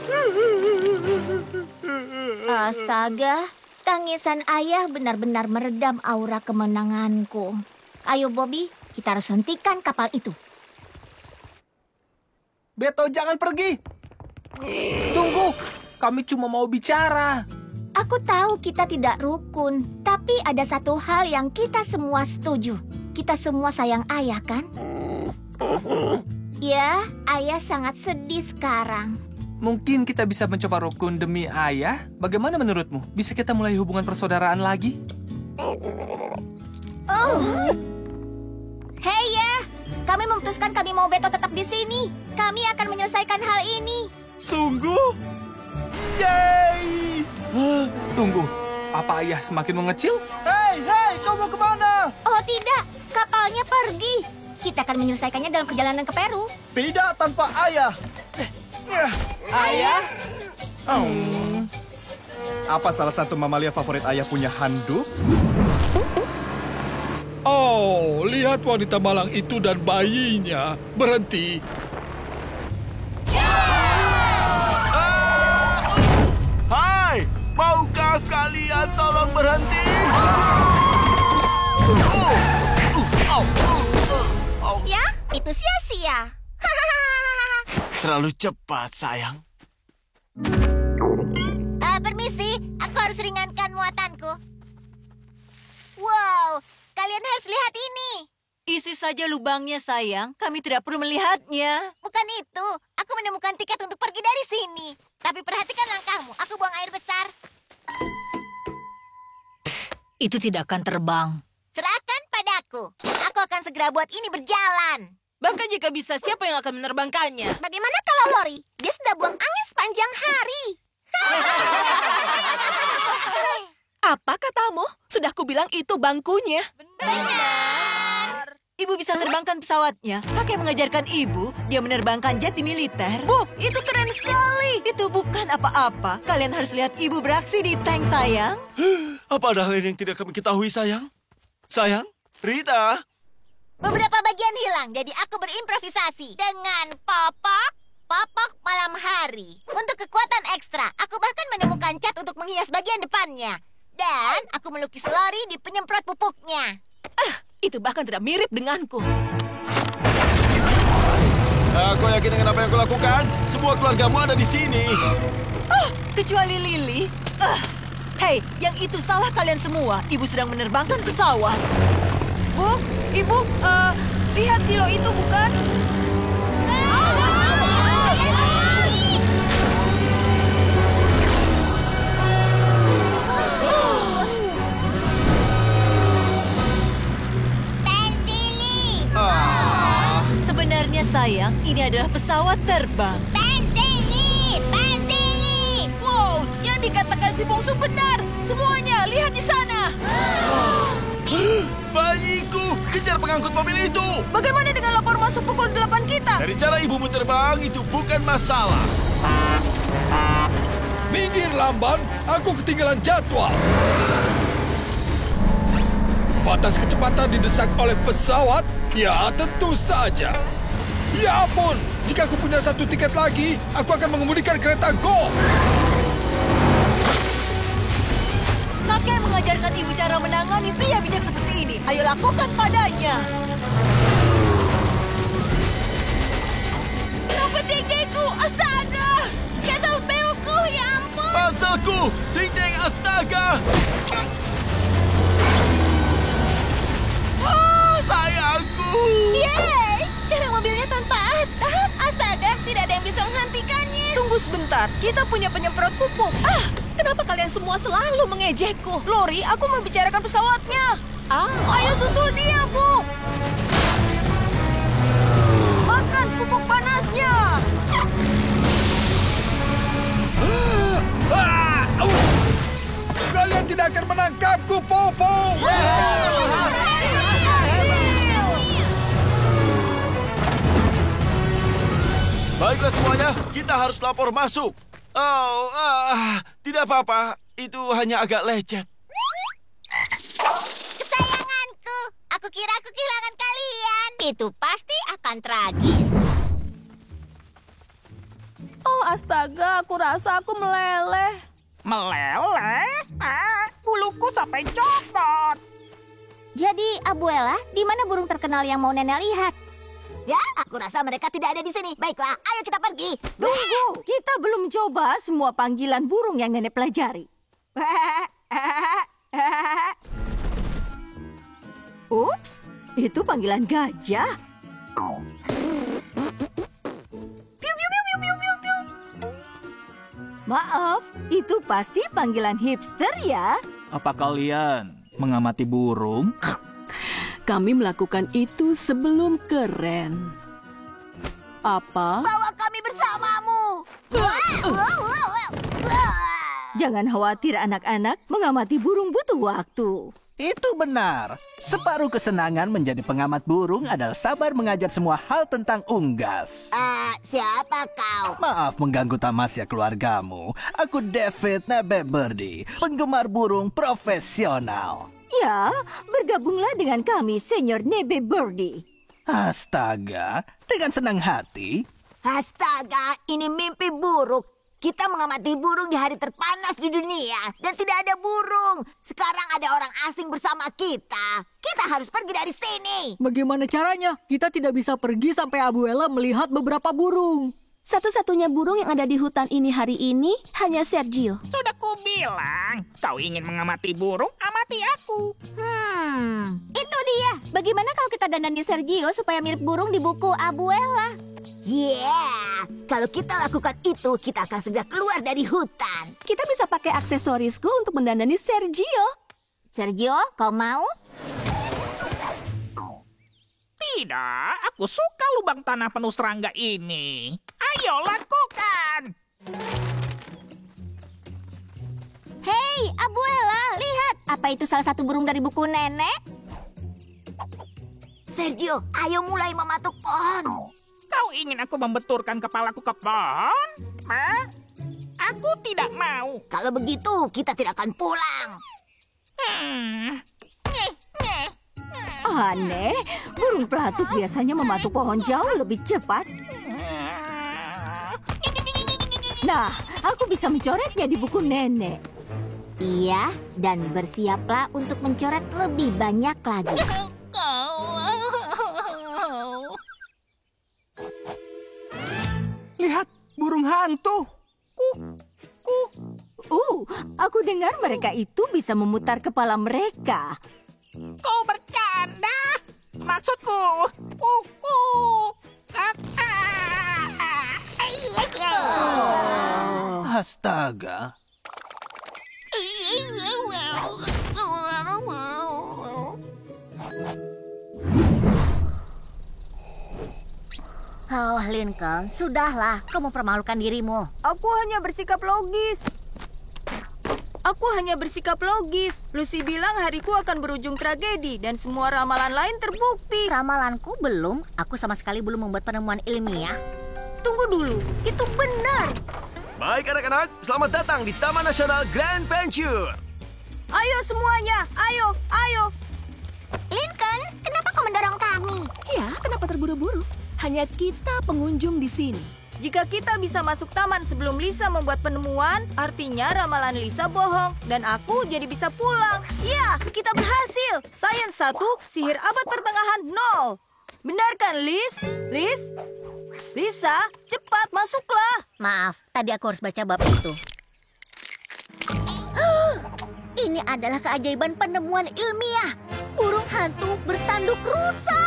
Astaga, tangisan ayah benar-benar meredam aura kemenanganku. Ayo Bobby, kita harus hentikan kapal itu. Beto, jangan pergi. Tunggu, kami cuma mau bicara. Aku tahu kita tidak rukun, tapi ada satu hal yang kita semua setuju. Kita semua sayang ayah, kan? Ya, ayah sangat sedih sekarang. Mungkin kita bisa mencoba rukun demi ayah. Bagaimana menurutmu? Bisa kita mulai hubungan persaudaraan lagi? Hei ya, kami memutuskan kami mau Beto tetap di sini. Kami akan menyelesaikan hal ini. Sungguh? Yeay! Tunggu, apa ayah semakin mengecil? Hei, kau mau kemana? Oh tidak, kapalnya pergi. Kita akan menyelesaikannya dalam perjalanan ke Peru. Tidak tanpa ayah. Ayah? Apa salah satu mamalia favorit ayah punya handuk? Oh, lihat wanita malang itu dan bayinya. Berhenti. Hai, maukah kalian tolong berhenti? Ya, itu sia-sia. Terlalu cepat, sayang. Permisi, aku harus ringankan muatanku. Wow, kalian harus lihat ini. Isi saja lubangnya, sayang. Kami tidak perlu melihatnya. Bukan itu, aku menemukan tiket untuk pergi dari sini. Tapi perhatikan langkahmu, aku buang air besar. Itu tidak akan terbang. Serahkan padaku. Aku akan segera buat ini berjalan. Bahkan jika bisa, siapa yang akan menerbangkannya? Bagaimana kalau Lori? Dia sudah buang angin sepanjang hari. Apa katamu? Sudah kubilang itu bangkunya. Benar. Ibu bisa terbangkan pesawatnya. Kakek mengajarkan ibu, dia menerbangkan jet di militer. Bu, itu keren sekali. Itu bukan apa-apa. Kalian harus lihat ibu beraksi di tank, sayang. Apa ada hal yang tidak kami ketahui, sayang? Sayang, Rita. Beberapa bagian hilang, jadi aku berimprovisasi dengan popok malam hari. Untuk kekuatan ekstra, aku bahkan menemukan cat untuk menghias bagian depannya. Dan aku melukis Lori di penyemprot pupuknya. Itu bahkan tidak mirip denganku. Aku yakin dengan apa yang kau lakukan. Semua keluargamu ada di sini. Kecuali Lily. Hei, yang itu salah kalian semua. Ibu sedang menerbangkan pesawat. Bu, Ibu, lihat silo itu bukan? Sebenarnya, sayang, ini adalah pesawat terbang. Pentili! Wow, yang dikatakan si bungsu benar. Semuanya, lihat di sana. Bayiku, kejar pengangkut mobil itu. Bagaimana dengan lapor masuk pukul 8 kita? Dari cara ibumu terbang, itu bukan masalah. Minggir lamban, aku ketinggalan jadwal. Batas kecepatan didesak oleh pesawat? Ya, tentu saja. Ya ampun, jika aku punya satu tiket lagi, aku akan mengemudikan kereta golf. Kakek mengajarkan ibu cara menangani pria bijak seperti ini. Ayo lakukan padanya. Kenapa dengdengku? Astaga! Kettlebellku, ya ampun! Pasalku, ding-ding astaga! Oh, sayangku! Yeay! Sekarang mobilnya tanpa atap. Astaga, tidak ada yang bisa menghentikannya. Tunggu sebentar, kita punya penyemprot pupuk. Kenapa kalian semua selalu mengejekku? Lori, aku membicarakan pesawatnya. Ayo susul dia, Bu. Makan pupuk panasnya. Kalian tidak akan menangkapku, Popo. Baiklah semuanya, kita harus lapor masuk. Tidak apa-apa. Itu hanya agak lecet. Kesayanganku, aku kira aku kehilangan kalian. Itu pasti akan tragis. Oh astaga, aku rasa aku meleleh. Meleleh? Buluku sampai copot. Jadi, Abuela, di mana burung terkenal yang mau Nenek lihat? Ya, aku rasa mereka tidak ada di sini. Baiklah, ayo kita pergi. Tunggu, kita belum coba semua panggilan burung yang Nenek pelajari. Ups, itu panggilan gajah. Piu, piu, piu, piu, piu, piu, piu. Maaf, itu pasti panggilan hipster ya. Apa kalian mengamati burung? Kami melakukan itu sebelum keren. Apa? Bawa kami bersamamu. Jangan khawatir anak-anak, mengamati burung butuh waktu. Itu benar. Separuh kesenangan menjadi pengamat burung adalah sabar mengajar semua hal tentang unggas. Siapa kau? Maaf mengganggu tamasya keluargamu. Aku David Nebeberdi, penggemar burung profesional. Ya, bergabunglah dengan kami, Senior Nebe Birdie. Astaga, dengan senang hati. Astaga, ini mimpi buruk. Kita mengamati burung di hari terpanas di dunia. Dan tidak ada burung. Sekarang ada orang asing bersama kita. Kita harus pergi dari sini. Bagaimana caranya? Kita tidak bisa pergi sampai Abuela melihat beberapa burung. Satu-satunya burung yang ada di hutan ini hari ini hanya Sergio. Sudah kubilang, kau ingin mengamati burung, amati aku. Itu dia. Bagaimana kalau kita dandani Sergio supaya mirip burung di buku Abuela? Kalau kita lakukan itu, kita akan segera keluar dari hutan. Kita bisa pakai aksesorisku untuk mendandani Sergio. Sergio, kau mau? Tidak, aku suka lubang tanah penuh serangga ini. Ayo lakukan. Hei, Abuela, lihat. Apa itu salah satu burung dari buku Nenek? Sergio, ayo mulai mematuk pohon. Kau ingin aku membenturkan kepalaku ke pohon? Aku tidak mau. Kalau begitu, kita tidak akan pulang. Aneh, burung pelatuk biasanya mematuk pohon jauh lebih cepat. Nah, aku bisa mencoretnya di buku Nenek. Iya, dan bersiaplah untuk mencoret lebih banyak lagi. Lihat, burung hantu. Aku dengar mereka itu bisa memutar kepala mereka. Kau bercanda? Maksudku. Astaga. Oh, Lincoln, sudahlah. Kau mempermalukan dirimu. Aku hanya bersikap logis. Lucy bilang hariku akan berujung tragedi dan semua ramalan lain terbukti. Ramalanku belum. Aku sama sekali belum membuat penemuan ilmiah. Tunggu dulu, itu benar. Baik anak-anak, selamat datang di Taman Nasional Grand Venture. Ayo semuanya, ayo. Lincoln, kenapa kau mendorong kami? Ya, kenapa terburu-buru? Hanya kita pengunjung di sini. Jika kita bisa masuk taman sebelum Lisa membuat penemuan, artinya ramalan Lisa bohong dan aku jadi bisa pulang. Ya, kita berhasil. Sains 1, sihir abad pertengahan 0. Benar kan, Liz? Lisa, cepat masuklah. Maaf, tadi aku harus baca bab itu. Ini adalah keajaiban penemuan ilmiah. Burung hantu bertanduk rusa.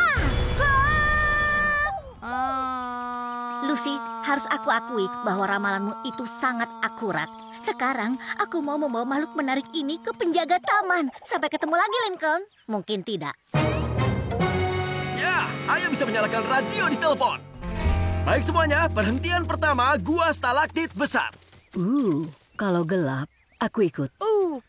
Lucy, harus aku akui bahwa ramalanmu itu sangat akurat. Sekarang, aku mau membawa makhluk menarik ini ke penjaga taman. Sampai ketemu lagi, Lincoln. Mungkin tidak. Ya, ayo bisa menyalakan radio di telepon. Baik semuanya, perhentian pertama gua stalaktit besar. Kalau gelap, aku ikut.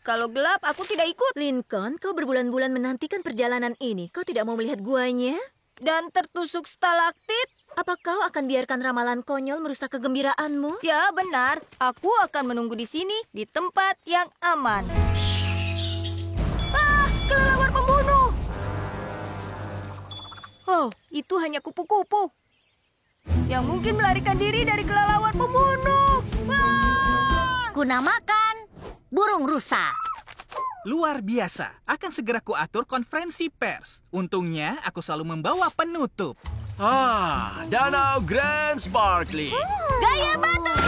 Kalau gelap, aku tidak ikut. Lincoln, kau berbulan-bulan menantikan perjalanan ini. Kau tidak mau melihat guanya? dan tertusuk stalaktit. Apa kau akan biarkan ramalan konyol merusak kegembiraanmu? Ya, benar. Aku akan menunggu di sini, di tempat yang aman. Kelelawar pembunuh! Oh, itu hanya kupu-kupu yang mungkin melarikan diri dari kelelawar pembunuh. Kunamakan burung rusa. Luar biasa. Akan segera kuatur konferensi pers. Untungnya aku selalu membawa penutup. Danau Grand Sparkling. Gaya batu!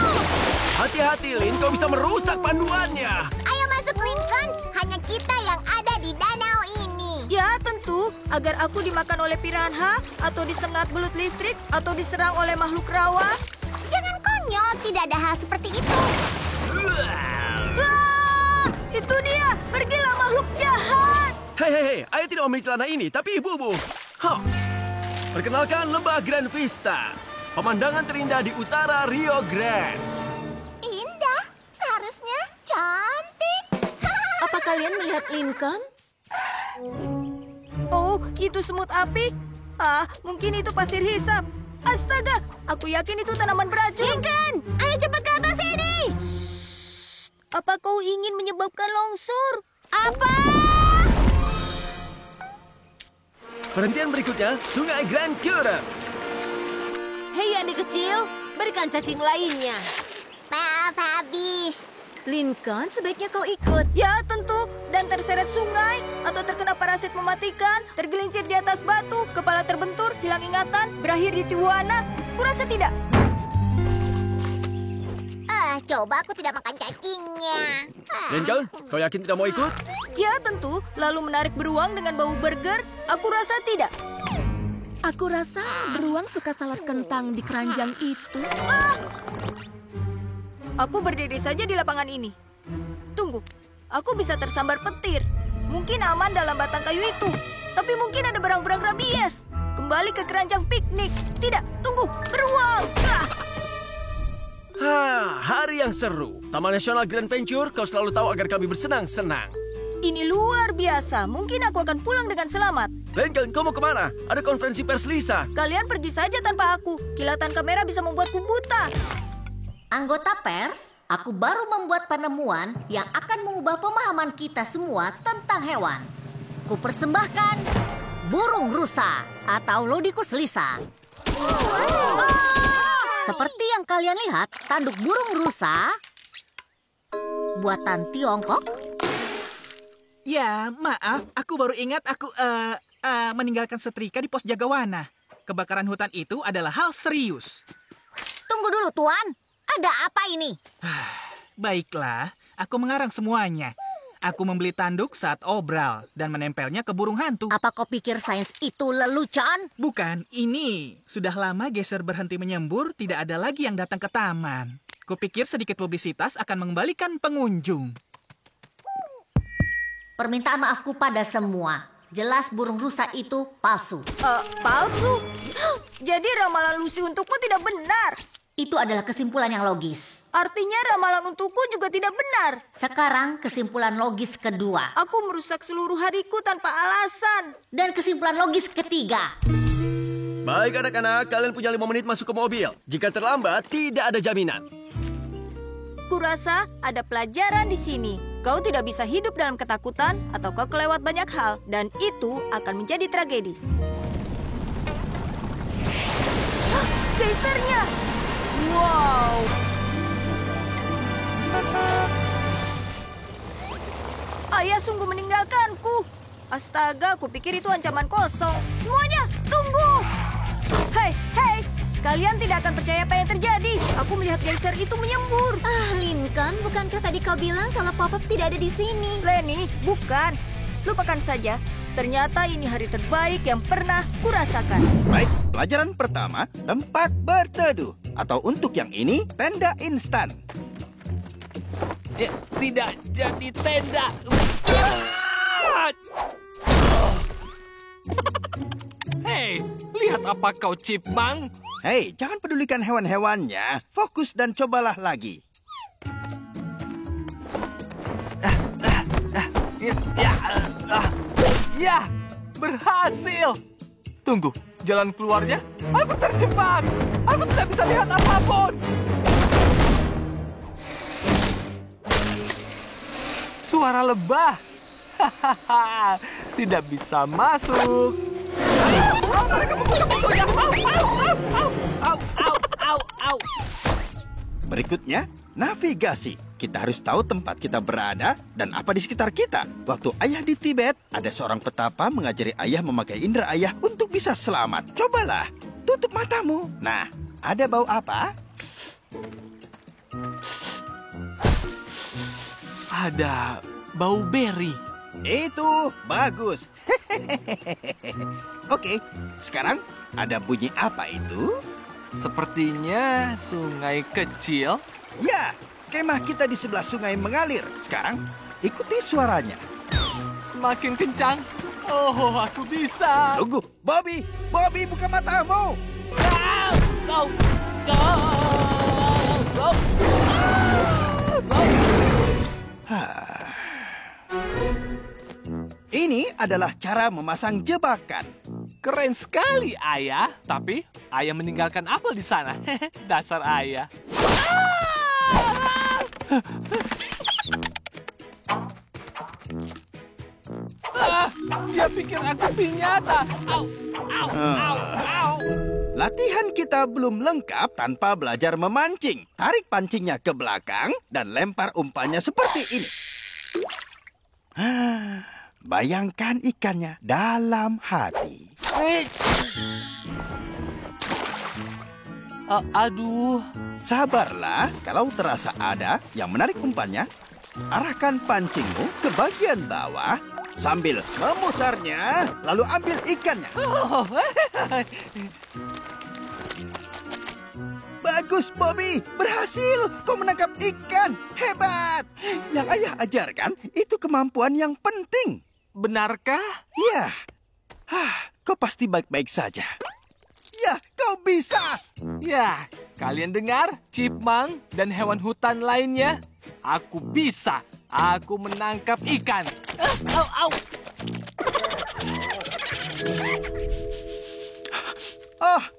Hati-hati, Lin. Kau bisa merusak panduannya. Ayo masuk, Lincoln. Hanya kita yang ada di danau ini. Ya, tentu. Agar aku dimakan oleh piranha, atau disengat belut listrik, atau diserang oleh makhluk rawa. Jangan konyol. Tidak ada hal seperti itu. Itu dia. Pergilah makhluk jahat. Hei, ayah tidak memiliki celana ini, tapi ibumu. Perkenalkan Lembah Grand Vista. Pemandangan terindah di utara Rio Grande. Indah. Seharusnya cantik. Apa kalian melihat Lincoln? Oh, itu semut api. Mungkin itu pasir hisap. Astaga, aku yakin itu tanaman beracun. Lincoln, ayo cepat ke atas sini. Apa kau ingin menyebabkan longsor? Apa? Perhentian berikutnya, Sungai Grand Current. Hei adik kecil, berikan cacing lainnya. Maaf, habis. Lincoln, sebaiknya kau ikut. Ya, tentu. Dan terseret sungai, atau terkena parasit mematikan, tergelincir di atas batu, kepala terbentur, hilang ingatan, berakhir di Tijuana. Kurasa tidak? Coba aku tidak makan cacingnya. Lincoln, kau yakin tidak mau ikut? Ya, tentu. Lalu menarik beruang dengan bau burger? Aku rasa tidak. Aku rasa beruang suka salad kentang di keranjang itu. Aku berdiri saja di lapangan ini. Tunggu, aku bisa tersambar petir. Mungkin aman dalam batang kayu itu. Tapi mungkin ada berang-berang rabies. Kembali ke keranjang piknik. Tidak, tunggu, beruang. Hari yang seru. Taman Nasional Grand Venture, kau selalu tahu agar kami bersenang-senang. Ini luar biasa. Mungkin aku akan pulang dengan selamat. Lincoln, kau mau kemana? Ada konferensi pers Lisa. Kalian pergi saja tanpa aku. Kilatan kamera bisa membuatku buta. Anggota pers, aku baru membuat penemuan yang akan mengubah pemahaman kita semua tentang hewan. Kupersembahkan burung rusa atau Lodicus lisa. Seperti yang kalian lihat, tanduk burung rusa buatan Tiongkok. Ya, maaf. Aku baru ingat aku meninggalkan setrika di pos Jagawana. Kebakaran hutan itu adalah hal serius. Tunggu dulu, Tuan. Ada apa ini? Baiklah, aku mengarang semuanya. Aku membeli tanduk saat obral dan menempelnya ke burung hantu. Apa kau pikir sains itu lelucon? Bukan, ini. Sudah lama geser berhenti menyembur, tidak ada lagi yang datang ke taman. Kupikir sedikit publisitas akan mengembalikan pengunjung. Permintaan maafku pada semua. Jelas burung rusa itu palsu. Palsu? Jadi ramalan Lucy untukmu tidak benar? Itu adalah kesimpulan yang logis. Artinya ramalan untukku juga tidak benar. Sekarang kesimpulan logis kedua. Aku merusak seluruh hariku tanpa alasan. Dan kesimpulan logis ketiga. Baik anak-anak, kalian punya 5 menit masuk ke mobil. Jika terlambat, tidak ada jaminan. Kurasa ada pelajaran di sini. Kau tidak bisa hidup dalam ketakutan atau kau kelewat banyak hal. Dan itu akan menjadi tragedi. Geysernya! Wow! Ayah sungguh meninggalkanku. Astaga, aku pikir itu ancaman kosong. Semuanya, tunggu! Hei, kalian tidak akan percaya apa yang terjadi. Aku melihat geyser itu menyembur. Lincoln, bukankah tadi kau bilang kalau Pop-Up tidak ada di sini? Lenny, bukan. Lupakan saja. Ternyata ini hari terbaik yang pernah kurasakan. Baik, pelajaran pertama, tempat berteduh. Atau untuk yang ini, tenda instan. Tidak jadi tenda. Hei, lihat apa kau, Chipmunk? Hei, jangan pedulikan hewan-hewannya. Fokus dan cobalah lagi. Ya, berhasil. Tunggu, Jalan keluarnya, aku terjebak. Aku tidak bisa lihat apapun. Suara lebah. Hahaha, tidak bisa masuk. Mereka membuka pintunya. Au. Berikutnya, navigasi. Kita harus tahu tempat kita berada dan apa di sekitar kita. Waktu ayah di Tibet, ada seorang petapa mengajari ayah memakai indera ayah untuk bisa selamat. Cobalah, tutup matamu. Nah, ada bau apa? Ada bau beri. Itu bagus. Oke, sekarang ada bunyi apa itu? Sepertinya sungai kecil. Ya, kemah kita di sebelah sungai mengalir. Sekarang, ikuti suaranya. Semakin kencang. Oh, aku bisa. Tunggu, Bobby. Bobby, buka matamu. Ini adalah cara memasang jebakan. Keren sekali, Ayah. Tapi Ayah meninggalkan apel di sana. Dasar Ayah. Dia pikir aku pinyata. Au. Latihan kita belum lengkap tanpa belajar memancing. Tarik pancingnya ke belakang dan lempar umpannya seperti ini. Bayangkan ikannya dalam hati. Aduh. Sabarlah, kalau terasa ada yang menarik umpannya, arahkan pancingmu ke bagian bawah sambil memutarnya, lalu ambil ikannya. Bagus, Bobby. Berhasil. Kau menangkap ikan. Hebat. Yang ayah ajarkan itu kemampuan yang penting. Benarkah? Ya. Kau pasti baik-baik saja. Ya, kau bisa. Ya, kalian dengar? Chipmunk dan hewan hutan lainnya. Aku bisa. Aku menangkap ikan. Au.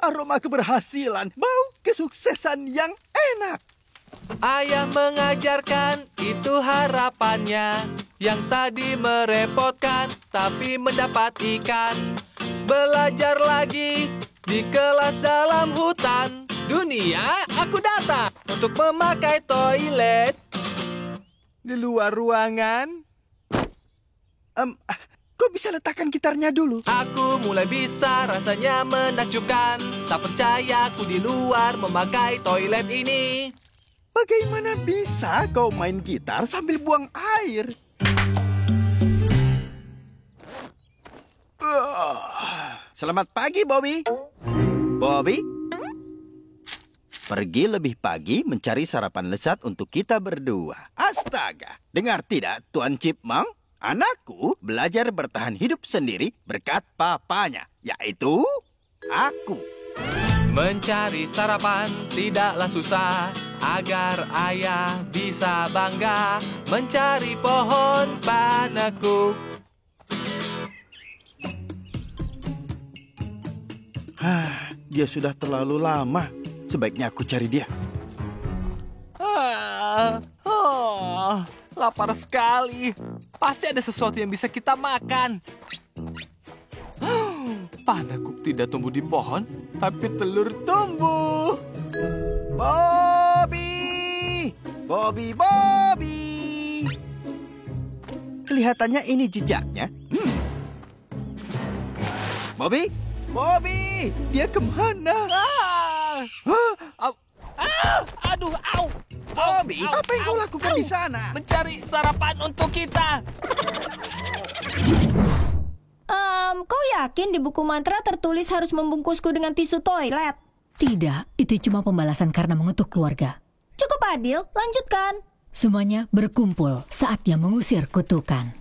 Aroma keberhasilan. Bau kesuksesan yang enak. Ayah mengajarkan, itu harapannya. Yang tadi merepotkan, tapi mendapat ikan. Belajar lagi di kelas dalam hutan. Dunia, aku datang untuk memakai toilet. Di luar ruangan. Kau bisa letakkan gitarnya dulu. Aku mulai bisa, rasanya menakjubkan. Tak percaya aku di luar memakai toilet ini. Bagaimana bisa kau main gitar sambil buang air? Selamat pagi, Bobby. Bobby, pergi lebih pagi mencari sarapan lezat untuk kita berdua. Astaga, dengar tidak, Tuan Chipmunk? Anakku belajar bertahan hidup sendiri berkat papanya, yaitu aku. Mencari sarapan tidaklah susah, agar ayah bisa bangga. Mencari pohon panekuk. Dia sudah terlalu lama. Sebaiknya aku cari dia. Lapar sekali. Pasti ada sesuatu yang bisa kita makan. Panekuk tidak tumbuh di pohon, tapi telur tumbuh. Bobby! Kelihatannya ini jejaknya. Bobby! Dia kemana? Aduh, au! Bobby, apa yang kau lakukan di sana? Mencari sarapan untuk kita. Kau yakin di buku mantra tertulis harus membungkusku dengan tisu toilet? Tidak, itu cuma pembalasan karena mengutuk keluarga. Cukup adil, lanjutkan. Semuanya berkumpul, saatnya mengusir kutukan.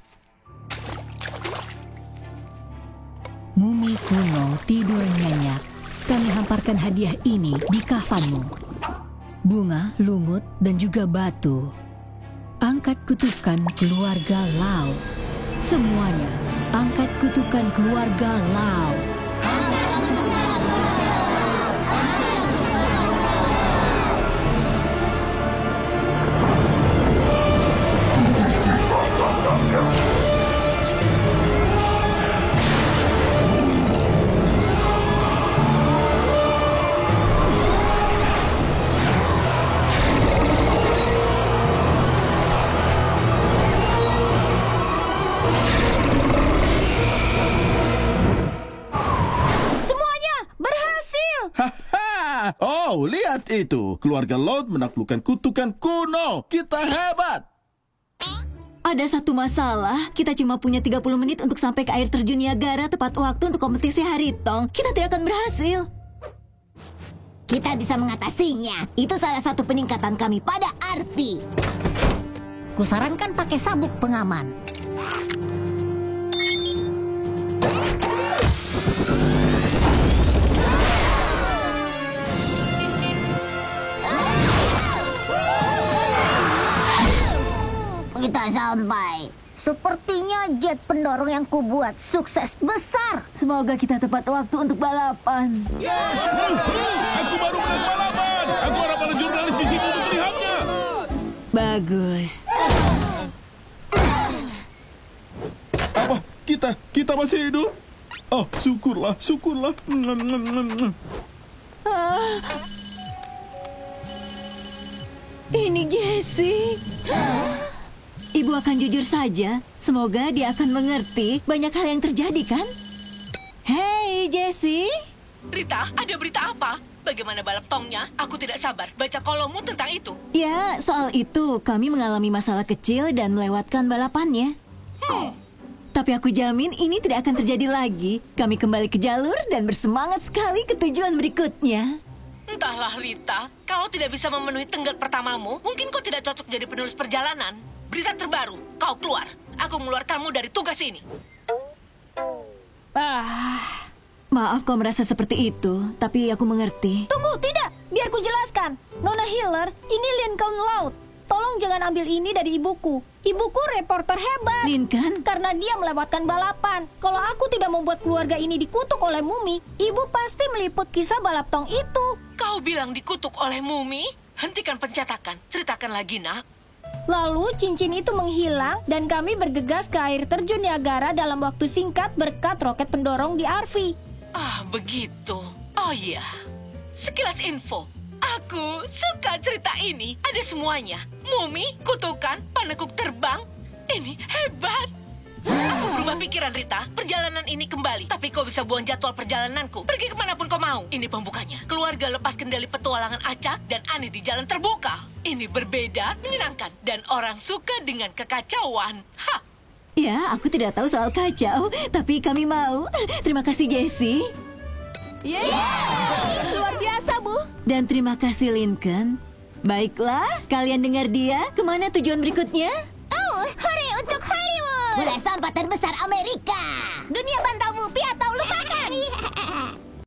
Mumi kuno tidur nyenyak. Kami hamparkan hadiah ini di kafanmu. Bunga, lumut, dan juga batu. Angkat kutukan keluarga Lau. Semuanya, angkat kutukan keluarga Lau. Oh, lihat itu. Keluarga Laut menaklukkan kutukan kuno. Kita hebat. Ada satu masalah, kita cuma punya 30 menit untuk sampai ke air terjun Niagara tepat waktu untuk kompetisi Haritong. Kita tidak akan berhasil. Kita bisa mengatasinya. Itu salah satu peningkatan kami pada Arfi. Kusarankan pakai sabuk pengaman. Kita sampai. Sepertinya jet pendorong yang kubuat sukses besar. Semoga kita tepat waktu untuk balapan. Aku baru menang balapan. Aku harap para jurnalis di sini untuk melihatnya. Bagus. Apa? Kita masih hidup? Oh, syukurlah. Ini Jessie. Ibu akan jujur saja. Semoga dia akan mengerti banyak hal yang terjadi, kan? Hey, Jessie. Rita, ada berita apa? Bagaimana balap tongnya? Aku tidak sabar baca kolommu tentang itu. Ya, soal itu kami mengalami masalah kecil dan melewatkan balapannya. Tapi aku jamin ini tidak akan terjadi lagi. Kami kembali ke jalur dan bersemangat sekali ke tujuan berikutnya. Entahlah, Rita. Kalau tidak bisa memenuhi tenggat pertamamu, mungkin kau tidak cocok jadi penulis perjalanan. Berita terbaru, kau keluar. Aku mengeluarkanmu dari tugas ini. Maaf kau merasa seperti itu, tapi aku mengerti. Tunggu, tidak. Biar ku jelaskan. Nona Hiller, ini Lincoln Laut. Tolong jangan ambil ini dari ibuku. Ibuku reporter hebat. Lincoln? Karena dia melewatkan balapan. Kalau aku tidak membuat keluarga ini dikutuk oleh Mumi, ibu pasti meliput kisah balap tong itu. Kau bilang dikutuk oleh Mumi? Hentikan pencetakan. Ceritakan lagi, nak. Lalu cincin itu menghilang dan kami bergegas ke air terjun Niagara dalam waktu singkat berkat roket pendorong di Arfi. Ah, begitu. Oh iya. Sekilas info. Aku suka cerita ini. Ada semuanya. Mumi, kutukan, panekuk terbang. Ini hebat. Aku berubah pikiran, Rita. Perjalanan ini kembali. Tapi kau bisa buang jadwal perjalananku. Pergi kemanapun kau mau. Ini pembukanya. Keluarga lepas kendali petualangan acak dan Ani di jalan terbuka. Ini berbeda, menyenangkan. Dan orang suka dengan kekacauan. Hah. Ya, aku tidak tahu soal kacau. Tapi kami mau. Terima kasih, Jessie. Luar biasa, Bu. Dan terima kasih, Lincoln. Baiklah, kalian dengar dia. Kemana tujuan berikutnya? Oh, hore untuk Hollywood. Bola sampah terbesar Amerika. Dunia bantal mu piala